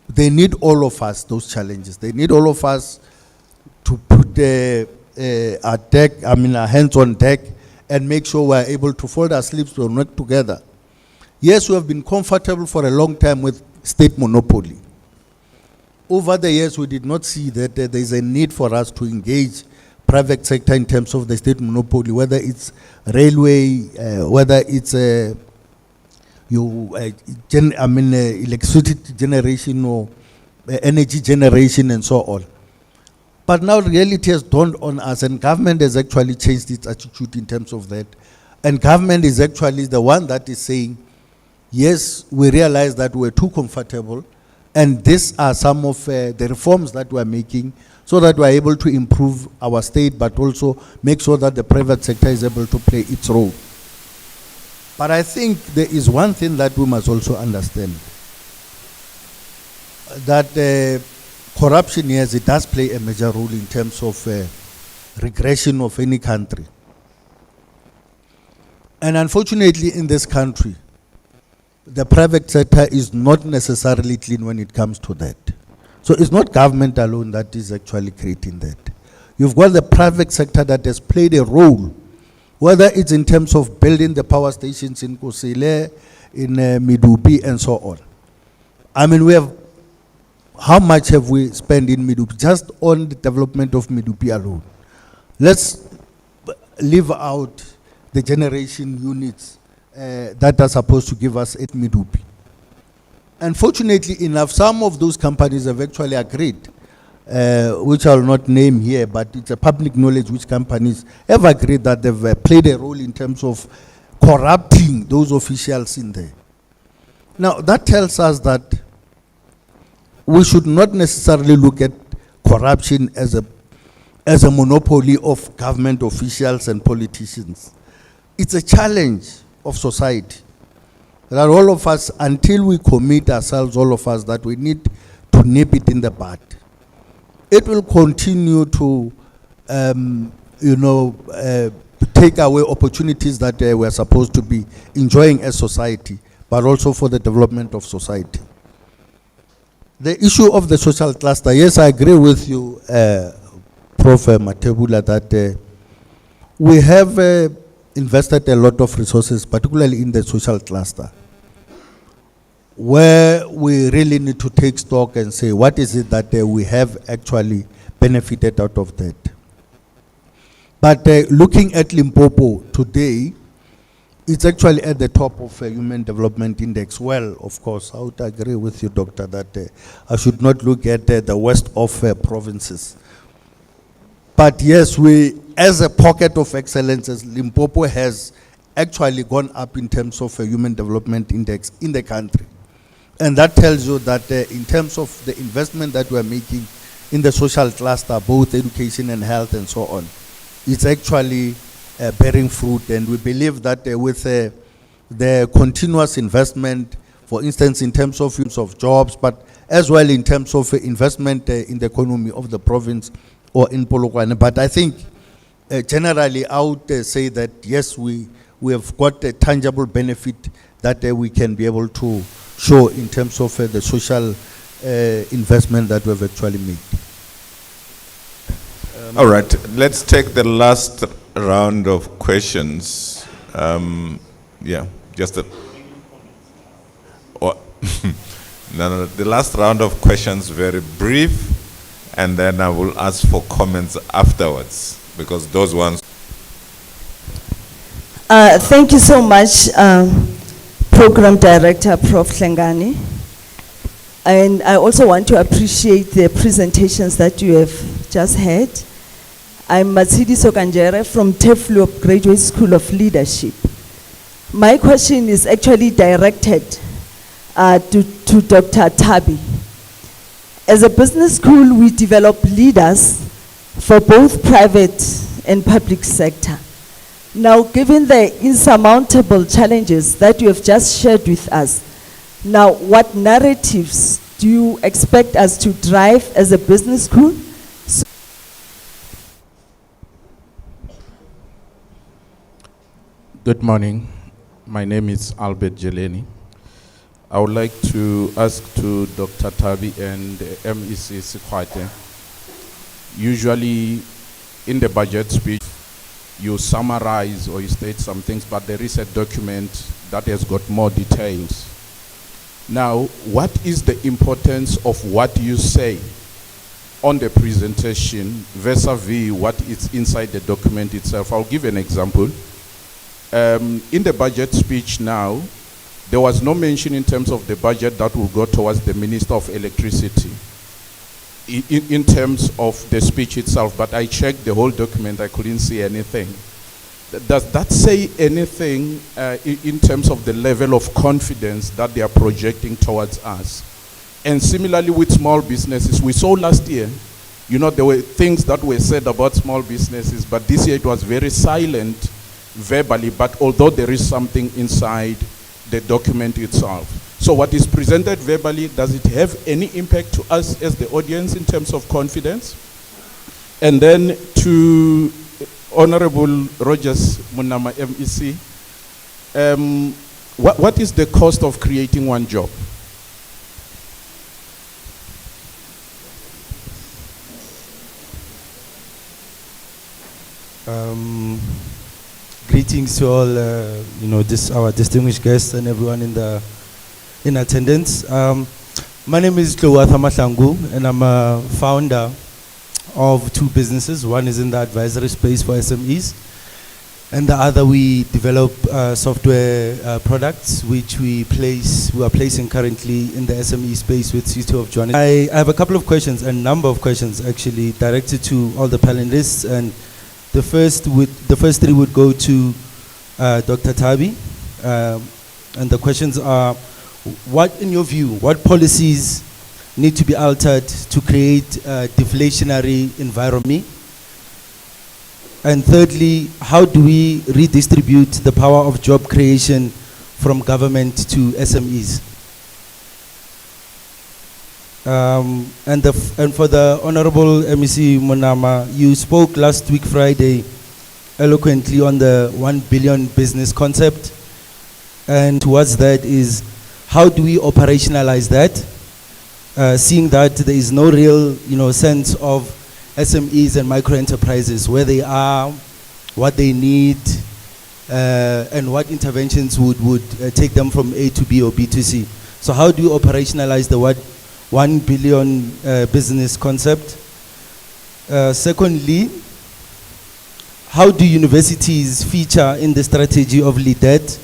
They need all of us, those challenges. They need all of us to put our hands on deck and make sure we're able to fold our sleeves to work together. Yes, we have been comfortable for a long time with state monopoly. Over the years, we did not see that there is a need for us to engage private sector in terms of the state monopoly, whether it's railway, whether it's electricity generation or energy generation and so on. But now reality has dawned on us, and government has actually changed its attitude in terms of that. And government is actually the one that is saying, yes, we realize that we're too comfortable, and these are some of the reforms that we're making so that we're able to improve our state, but also make sure that the private sector is able to play its role. But I think there is one thing that we must also understand, that corruption, yes, it does play a major role in terms of regression of any country. And unfortunately in this country, the private sector is not necessarily clean when it comes to that. So it's not government alone that is actually creating that. You've got the private sector that has played a role, whether it's in terms of building the power stations in Kusile, in Medupi, and so on. I mean, how much have we spent in Medupi, just on the development of Medupi alone? Let's leave out the generation units that are supposed to give us at Medupi. Unfortunately enough, some of those companies have actually agreed, which I will not name here, but it's a public knowledge which companies have agreed that they've played a role in terms of corrupting those officials in there. Now, that tells us that we should not necessarily look at corruption as a monopoly of government officials and politicians. It's a challenge of society. That all of us, until we commit ourselves, all of us, that we need to nip it in the bud. It will continue to, take away opportunities that we're supposed to be enjoying as society, but also for the development of society. The issue of the social cluster, yes, I agree with you, Prof. Mathebula, that we have invested a lot of resources, particularly in the social cluster, where we really need to take stock and say, what is it that we have actually benefited out of that? But looking at Limpopo today, it's actually at the top of Human Development Index. Well, of course, I would agree with you, Doctor, that I should not look at the west of provinces. But yes, we, as a pocket of excellence, Limpopo has actually gone up in terms of Human Development Index in the country. And that tells you that in terms of the investment that we're making in the social cluster, both education and health and so on, it's actually bearing fruit. And we believe that with the continuous investment, for instance, in terms of jobs, but as well in terms of investment in the economy of the province or in Polokwane. But I think generally I would say that yes, we have got a tangible benefit that we can be able to show in terms of the social investment that we've actually made. All right, let's take the last round of questions. Just no, the last round of questions, very brief, and then I will ask for comments afterwards, because those ones. Thank you so much, Program Director Prof. Hlengani. And I also want to appreciate the presentations that you have just had. I'm Matsidi Sokanjere from Tefluop Graduate School of Leadership. My question is actually directed to Dr. Tabi. As a business school, we develop leaders for both private and public sector. Now, given the insurmountable challenges that you have just shared with us, now what narratives do you expect us to drive as a business school? Good morning. My name is Albert Jeleni. I would like to ask to Dr. Tabi and MEC Sikwate. Usually in the budget speech, you summarize or you state some things, but there is a document that has got more details. Now, what is the importance of what you say on the presentation vis-a-vis what is inside the document itself? I'll give an example. In the budget speech now, there was no mention in terms of the budget that will go towards the Minister of Electricity in terms of the speech itself, but I checked the whole document, I couldn't see anything. Does that say anything in terms of the level of confidence that they are projecting towards us? And similarly with small businesses, we saw last year, you know, there were things that were said about small businesses, but this year it was very silent verbally, but although there is something inside the document itself. So what is presented verbally, does it have any impact to us as the audience in terms of confidence? And then to Honorable Rogers Munama MEC, what is the cost of creating one job? Greetings to all, our distinguished guests and everyone in attendance. My name is Hlowatha Mahlangu, and I'm a founder of two businesses. One is in the advisory space for SMEs, and the other we develop software products, which we are placing currently in the SME space with City of Johannesburg. I have a couple of questions, a number of questions actually, directed to all the panelists, and the first three would go to Dr. Tabi, and the questions are: what, in your view, what policies need to be altered to create a deflationary environment? And thirdly, how do we redistribute the power of job creation from government to SMEs? And for the Honorable MEC Munama, you spoke last week Friday eloquently on the 1 billion business concept, and towards that is, how do we operationalize that, seeing that there is no real sense of SMEs and micro enterprises, where they are, what they need, and what interventions would take them from A to B or B to C. So how do you operationalize the 1 billion business concept? Secondly, how do universities feature in the strategy of LEADET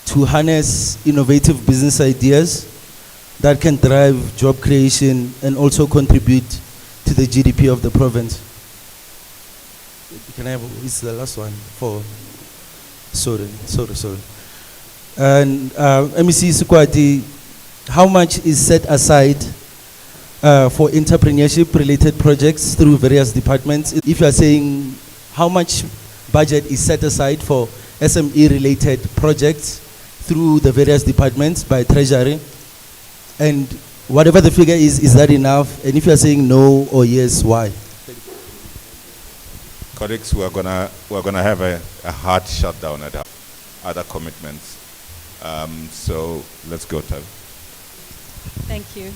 to harness innovative business ideas that can drive job creation and also contribute to the GDP of the province? Can I have, it's the last one for, sorry. And MEC Sikwati, how much is set aside for entrepreneurship related projects through various departments? If you are saying how much budget is set aside for SME related projects through the various departments by Treasury, and whatever the figure is that enough? And if you are saying no or yes, why? Colleagues, we're gonna have a hard shutdown at other commitments. So let's go, Tabi. Thank you.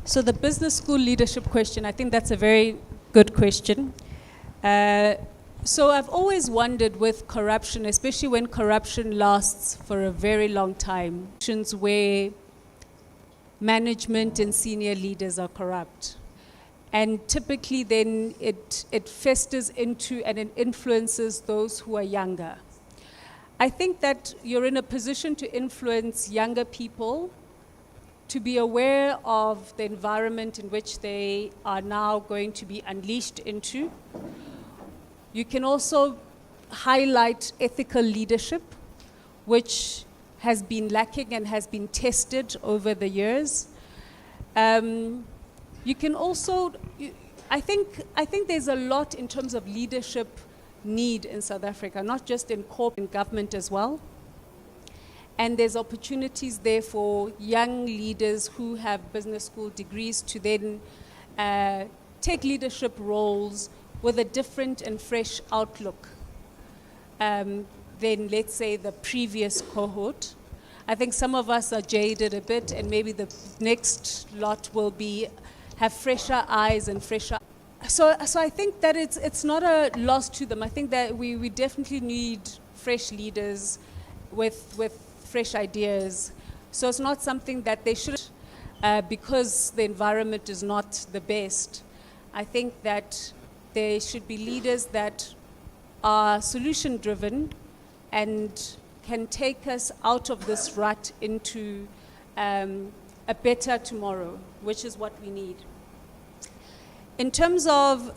So the business school leadership question, I think that's a very good question. So I've always wondered with corruption, especially when corruption lasts for a very long time, where management and senior leaders are corrupt. And typically then it festers into and it influences those who are younger. I think that you're in a position to influence younger people to be aware of the environment in which they are now going to be unleashed into. You can also highlight ethical leadership, which has been lacking and has been tested over the years. You can also, I think there's a lot in terms of leadership need in South Africa, not just in corporate government as well. And there's opportunities there for young leaders who have business school degrees to then take leadership roles with a different and fresh outlook than, let's say, the previous cohort. I think some of us are jaded a bit, and maybe the next lot will have fresher eyes and fresher. So I think that it's not a loss to them. I think that we definitely need fresh leaders with fresh ideas. So it's not something that they should, because the environment is not the best. I think that there should be leaders that are solution-driven and can take us out of this rut into a better tomorrow, which is what we need. In terms of,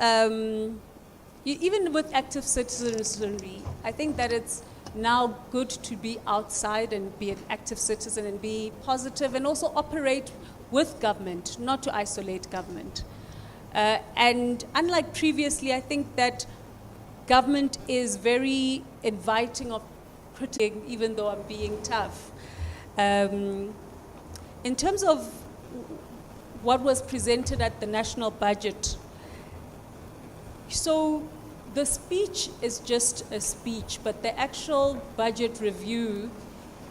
even with active citizenry, I think that it's now good to be outside and be an active citizen and be positive and also operate with government, not to isolate government. And unlike previously, I think that government is very inviting of criticism, even though I'm being tough. In terms of what was presented at the national budget, so the speech is just a speech, but the actual budget review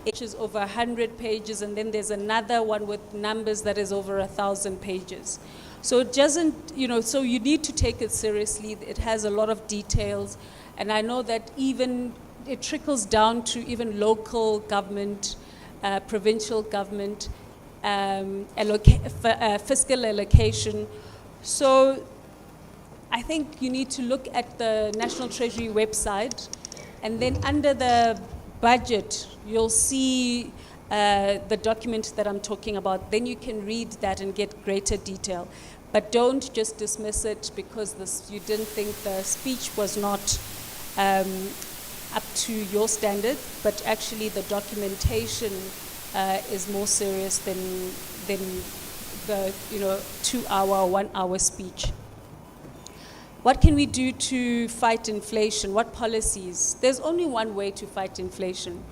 is over 100 pages, and then there's another one with numbers that is over 1,000 pages. So it doesn't, so you need to take it seriously. It has a lot of details, and I know that even it trickles down to even local government, provincial government, fiscal allocation. So I think you need to look at the National Treasury website, and then under the budget, you'll see the document that I'm talking about. Then you can read that and get greater detail. But don't just dismiss it because you didn't think the speech was not up to your standard, but actually the documentation is more serious than the 2-hour, 1-hour speech. What can we do to fight inflation? What policies? There's only one way to fight inflation,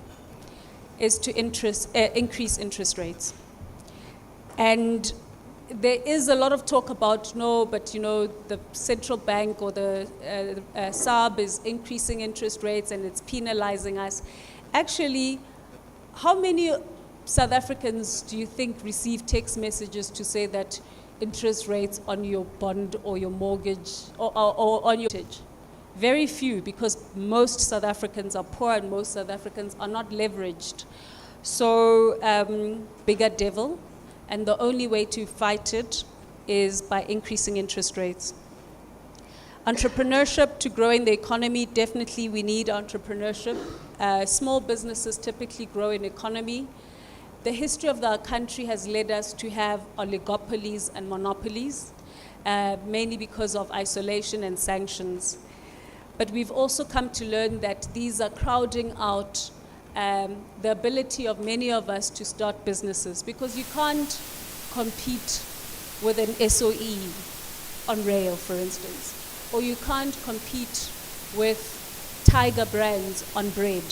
is to increase interest rates. And there is a lot of talk about, the central bank or the SARB is increasing interest rates and it's penalizing us. Actually, how many South Africans do you think receive text messages to say that interest rates on your bond or your mortgage or on your mortgage? Very few, because most South Africans are poor and most South Africans are not leveraged. So bigger devil, and the only way to fight it is by increasing interest rates. Entrepreneurship to growing the economy, definitely we need entrepreneurship. Small businesses typically grow in economy. The history of our country has led us to have oligopolies and monopolies, mainly because of isolation and sanctions. But we've also come to learn that these are crowding out the ability of many of us to start businesses, because you can't compete with an SOE on rail, for instance, or you can't compete with Tiger brands on bread.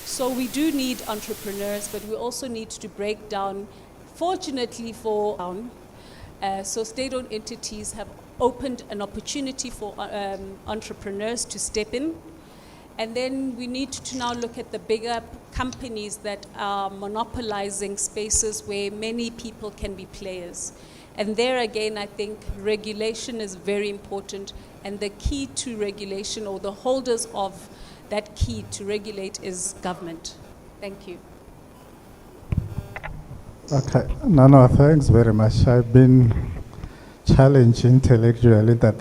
So we do need entrepreneurs, but we also need to break down, fortunately so state-owned entities have opened an opportunity for entrepreneurs to step in. And then we need to now look at the bigger companies that are monopolizing spaces where many people can be players. And there again, I think regulation is very important, and the key to regulation, or the holders of that key to regulate, is government. Thank you. Okay, no, thanks very much. I've been challenged intellectually that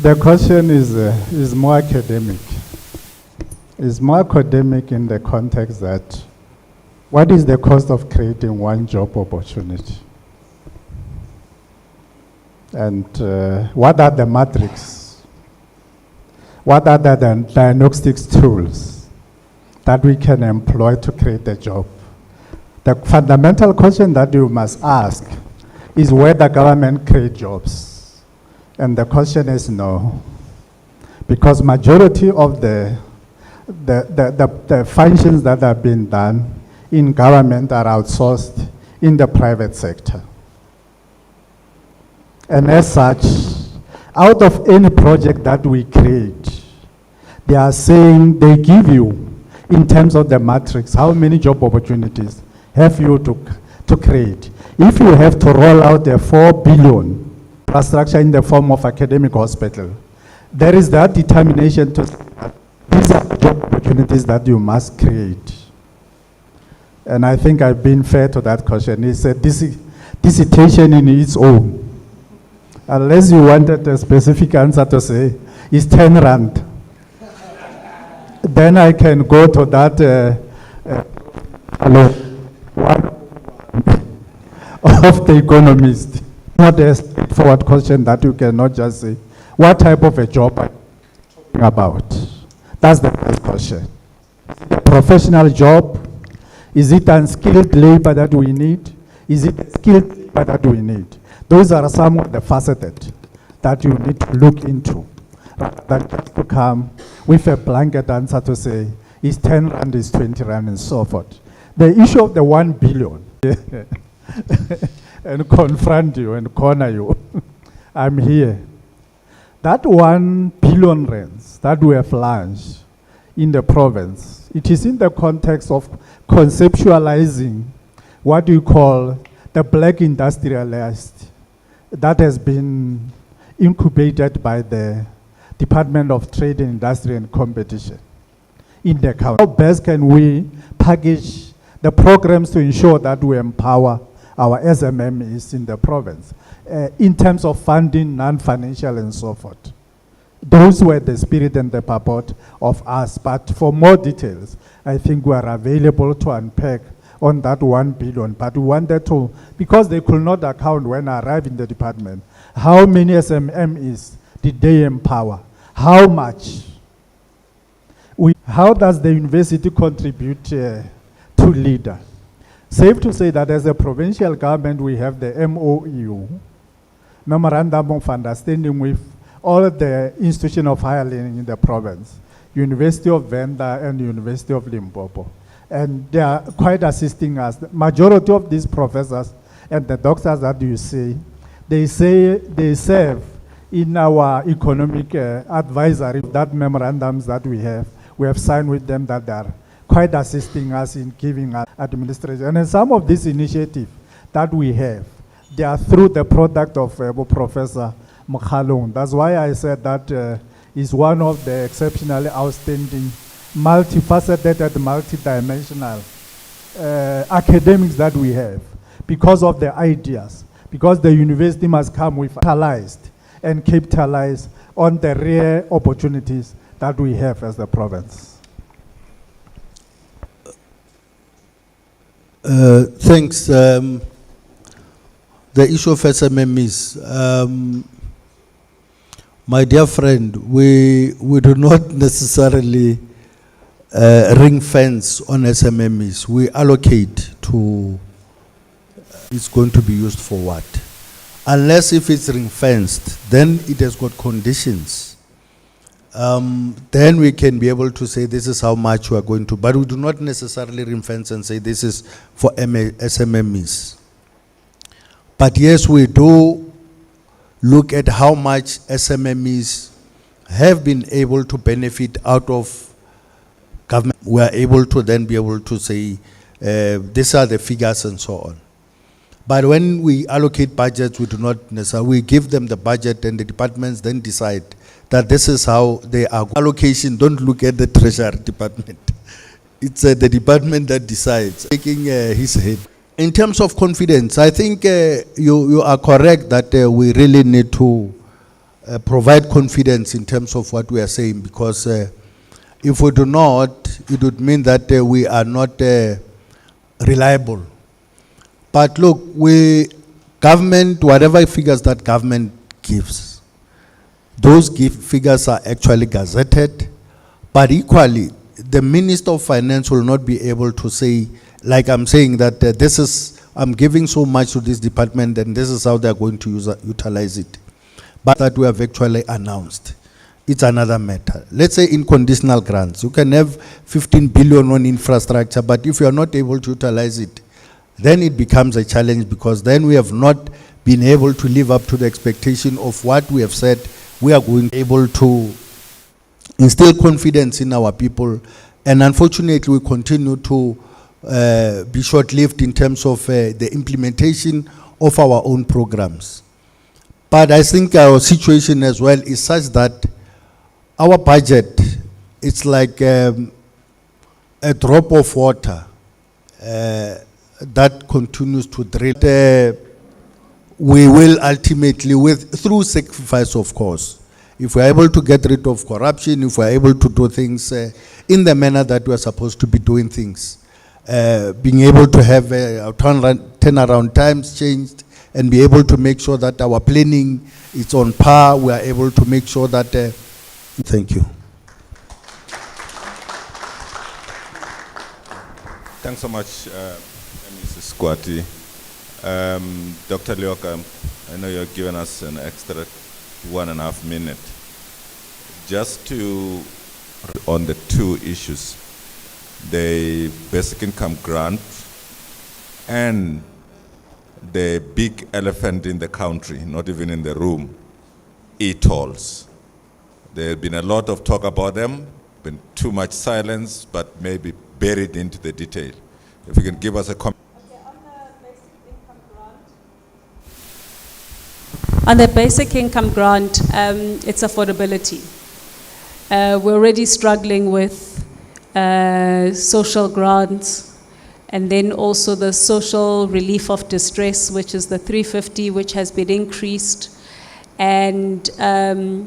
The question is more academic. It's more academic in the context that what is the cost of creating one job opportunity? And what are the metrics? What are the diagnostics tools that we can employ to create a job? The fundamental question that you must ask is whether government create jobs. And the question is no. Because majority of the functions that have been done in government are outsourced in the private sector. And as such, out of any project that we create, they are saying they give you, in terms of the matrix, how many job opportunities have you to create. If you have to roll out a 4 billion infrastructure in the form of academic hospital, there is that determination to say that these are the job opportunities that you must create. And I think I've been fair to that question. It's a dissertation in its own. Unless you wanted a specific answer to say, it's 10 rand. Then I can go to that one of the economist. Not a straightforward question that you cannot just say, what type of a job are you talking about? That's the first question. Is it a professional job? Is it unskilled labor that we need? Is it skilled labor that we need? Those are some of the facets that you need to look into, rather than just to come with a blanket answer to say, it's 10 rand, it's 20 rand, and so forth. The issue of the 1 billion, and confront you and corner you, I'm here. That 1 billion rands that we have launched in the province, it is in the context of conceptualizing what you call the black industrialist that has been incubated by the Department of Trade and Industry and Competition in the county. How best can we package the programs to ensure that we empower our SMMEs in the province in terms of funding, non-financial and so forth? Those were the spirit and the purport of us. But for more details, I think we are available to unpack on that 1 billion. But we wanted to, because they could not account when I arrived in the department, how many SMMEs did they empower? How much? How does the university contribute to LEADER? Safe to say that as a provincial government, we have the MOU, Memorandum of Understanding, with all the institutions of higher learning in the province, University of Venda and University of Limpopo. And they are quite assisting us. The majority of these professors and the doctors that you see, they serve in our economic advisory, that memorandums that we have signed with them, that they are quite assisting us in giving us administration. And some of these initiatives that we have, they are through the product of Professor Mokhalong. That's why I said that is one of the exceptionally outstanding, multifaceted and multidimensional academics that we have, because of the ideas, because the university must come with and capitalize on the rare opportunities that we have as the province. Thanks. The issue of SMMEs. My dear friend, we do not necessarily ring fence on SMMEs. We allocate to it's going to be used for what. Unless if it's ring fenced, then it has got conditions. Then we can be able to say this is how much we are going to, but we do not necessarily ring fence and say this is for SMMEs. But yes, we do look at how much SMMEs have been able to benefit out of government. We are able to then be able to say, these are the figures and so on. But when we allocate budgets, we do not necessarily, we give them the budget and the departments then decide that this is how they are. Allocation, don't look at the treasury department. It's the department that decides, taking his head. In terms of confidence, I think you are correct that we really need to provide confidence in terms of what we are saying, because if we do not, it would mean that we are not reliable. But look, government, whatever figures that government gives, those figures are actually gazetted, but equally, the Minister of Finance will not be able to say, like I'm saying, that I'm giving so much to this department and this is how they're going to utilize it. But that we have actually announced, it's another matter. Let's say in conditional grants, you can have 15 billion on infrastructure, but if you are not able to utilize it, then it becomes a challenge, because then we have not been able to live up to the expectation of what we have said we are going to be able to instill confidence in our people. And unfortunately, we continue to be short-lived in terms of the implementation of our own programs. But I think our situation as well is such that our budget, it's like a drop of water that continues to drill. We will ultimately, through sacrifice, of course, if we're able to get rid of corruption, if we're able to do things in the manner that we're supposed to be doing things, being able to have our turnaround times changed, and be able to make sure that our planning is on par, we are able to make sure that, thank you. Thanks so much, Mrs. Squati. Dr. Leoka, I know you're giving us an extra 1.5 minutes. Just to, on the two issues, the basic income grant and the big elephant in the country, not even in the room, e-tolls. There's been a lot of talk about them, been too much silence, but maybe buried into the detail. If you can give us a comment. On the basic income grant, it's affordability. We're already struggling with social grants, and then also the social relief of distress, which is the 350, which has been increased. And the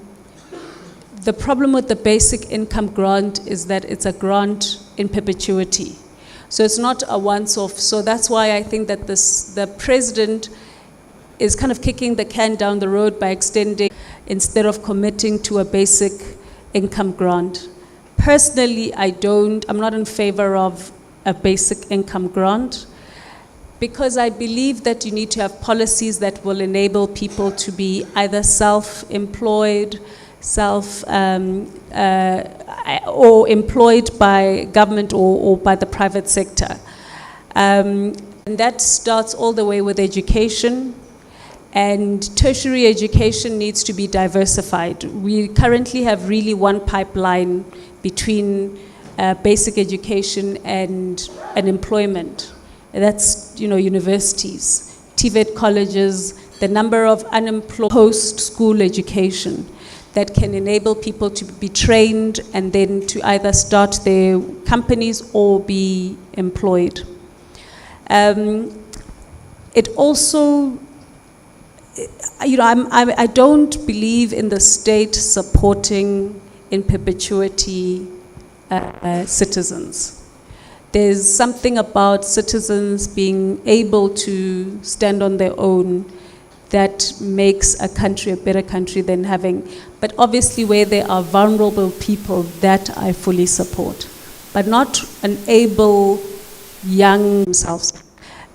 problem with the basic income grant is that it's a grant in perpetuity. So it's not a once-off. So that's why I think that the president is kind of kicking the can down the road by extending instead of committing to a basic income grant. Personally, I'm not in favor of a basic income grant, because I believe that you need to have policies that will enable people to be either self-employed, or employed by government or by the private sector. And that starts all the way with education. And tertiary education needs to be diversified. We currently have really one pipeline between basic education and employment. That's, universities, TVET colleges, the number of unemployed post-school education that can enable people to be trained and then to either start their companies or be employed. It also, I don't believe in the state supporting in perpetuity citizens. There's something about citizens being able to stand on their own that makes a country a better country than having, but obviously where there are vulnerable people, that I fully support, but not an able young themselves.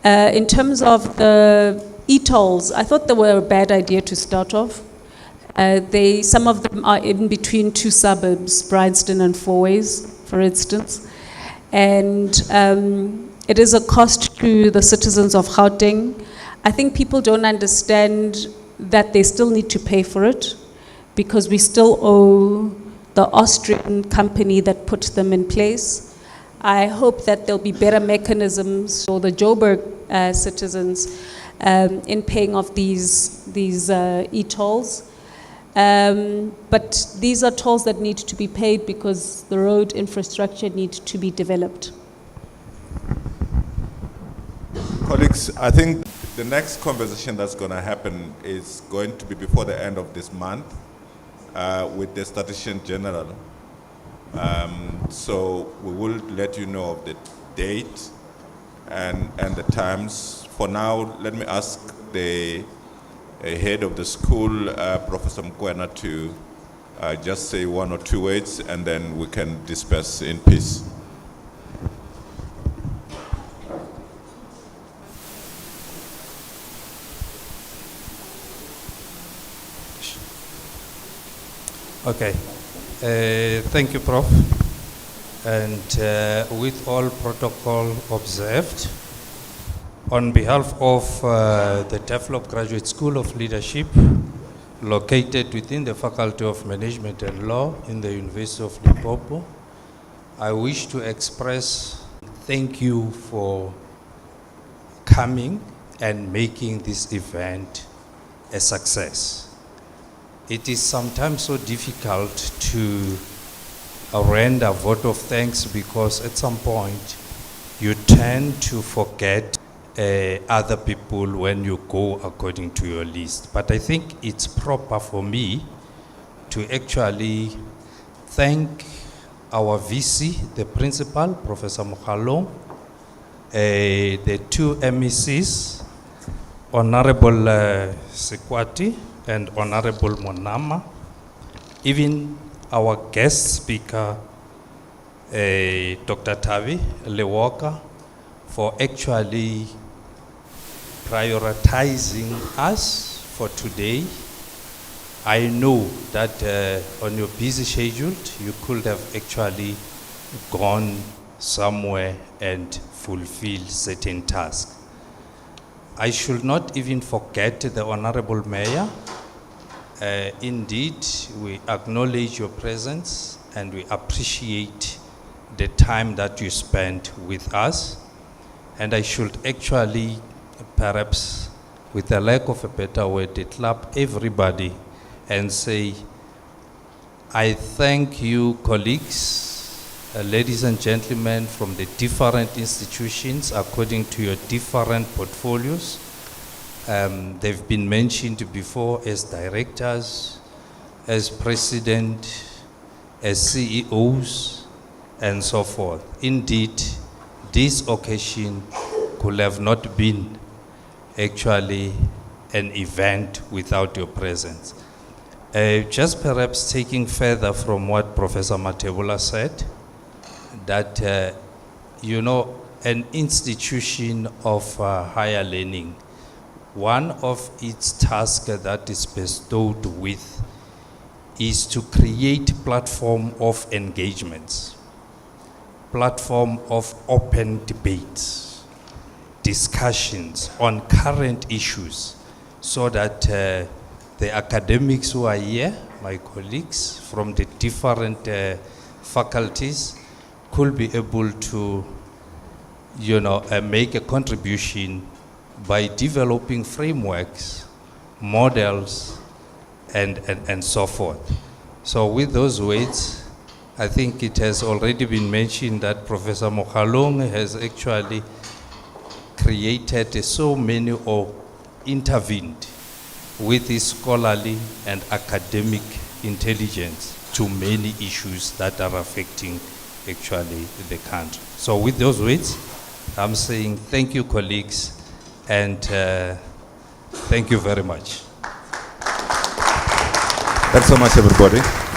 In terms of the e-tolls, I thought they were a bad idea to start off. Some of them are in between two suburbs, Bryanston and Fourways, for instance. And it is a cost to the citizens of Gauteng. I think people don't understand that they still need to pay for it, because we still owe the Austrian company that put them in place. I hope that there'll be better mechanisms for the Joburg citizens in paying off these e-tolls. But these are tolls that need to be paid because the road infrastructure needs to be developed. Colleagues, I think the next conversation that's going to happen is going to be before the end of this month. with the Statistician General. So we will let you know of the date and the times. For now, let me ask the head of the school, Professor Mkwena, to just say one or two words, and then we can disperse in peace. Okay. Thank you, Prof. And with all protocol observed, on behalf of the TEFLOP Graduate School of Leadership, located within the Faculty of Management and Law in the University of Limpopo, I wish to express thank you for coming and making this event a success. It is sometimes so difficult to render a vote of thanks because at some point you tend to forget other people when you go according to your list. But I think it's proper for me to actually thank our VC, the principal, Professor Mokhalong, the two MECs, Honorable Sekwati and Honorable Monama, even our guest speaker, Dr. Tavi Lewoka, for actually prioritizing us for today. I know that on your busy schedule, you could have actually gone somewhere and fulfilled certain tasks. I should not even forget the Honorable Mayor. Indeed, we acknowledge your presence and we appreciate the time that you spent with us. And I should actually, perhaps with the lack of a better word, clap everybody and say, I thank you, colleagues, ladies and gentlemen from the different institutions according to your different portfolios. They've been mentioned before as directors, as president, as CEOs, and so forth. Indeed, this occasion could have not been actually an event without your presence. Just perhaps taking further from what Professor Mathebula said, that, you know, an institution of higher learning, one of its tasks that is bestowed with is to create platform of engagements, platform of open debates, discussions on current issues, so that the academics who are here, my colleagues from the different faculties, could be able to, you know, make a contribution by developing frameworks, models, and so forth. So with those words, I think it has already been mentioned that Professor Mokhalong has actually created so many or intervened with his scholarly and academic intelligence to many issues that are affecting actually the country. So with those words, I'm saying thank you, colleagues, and thank you very much. Thanks so much, everybody.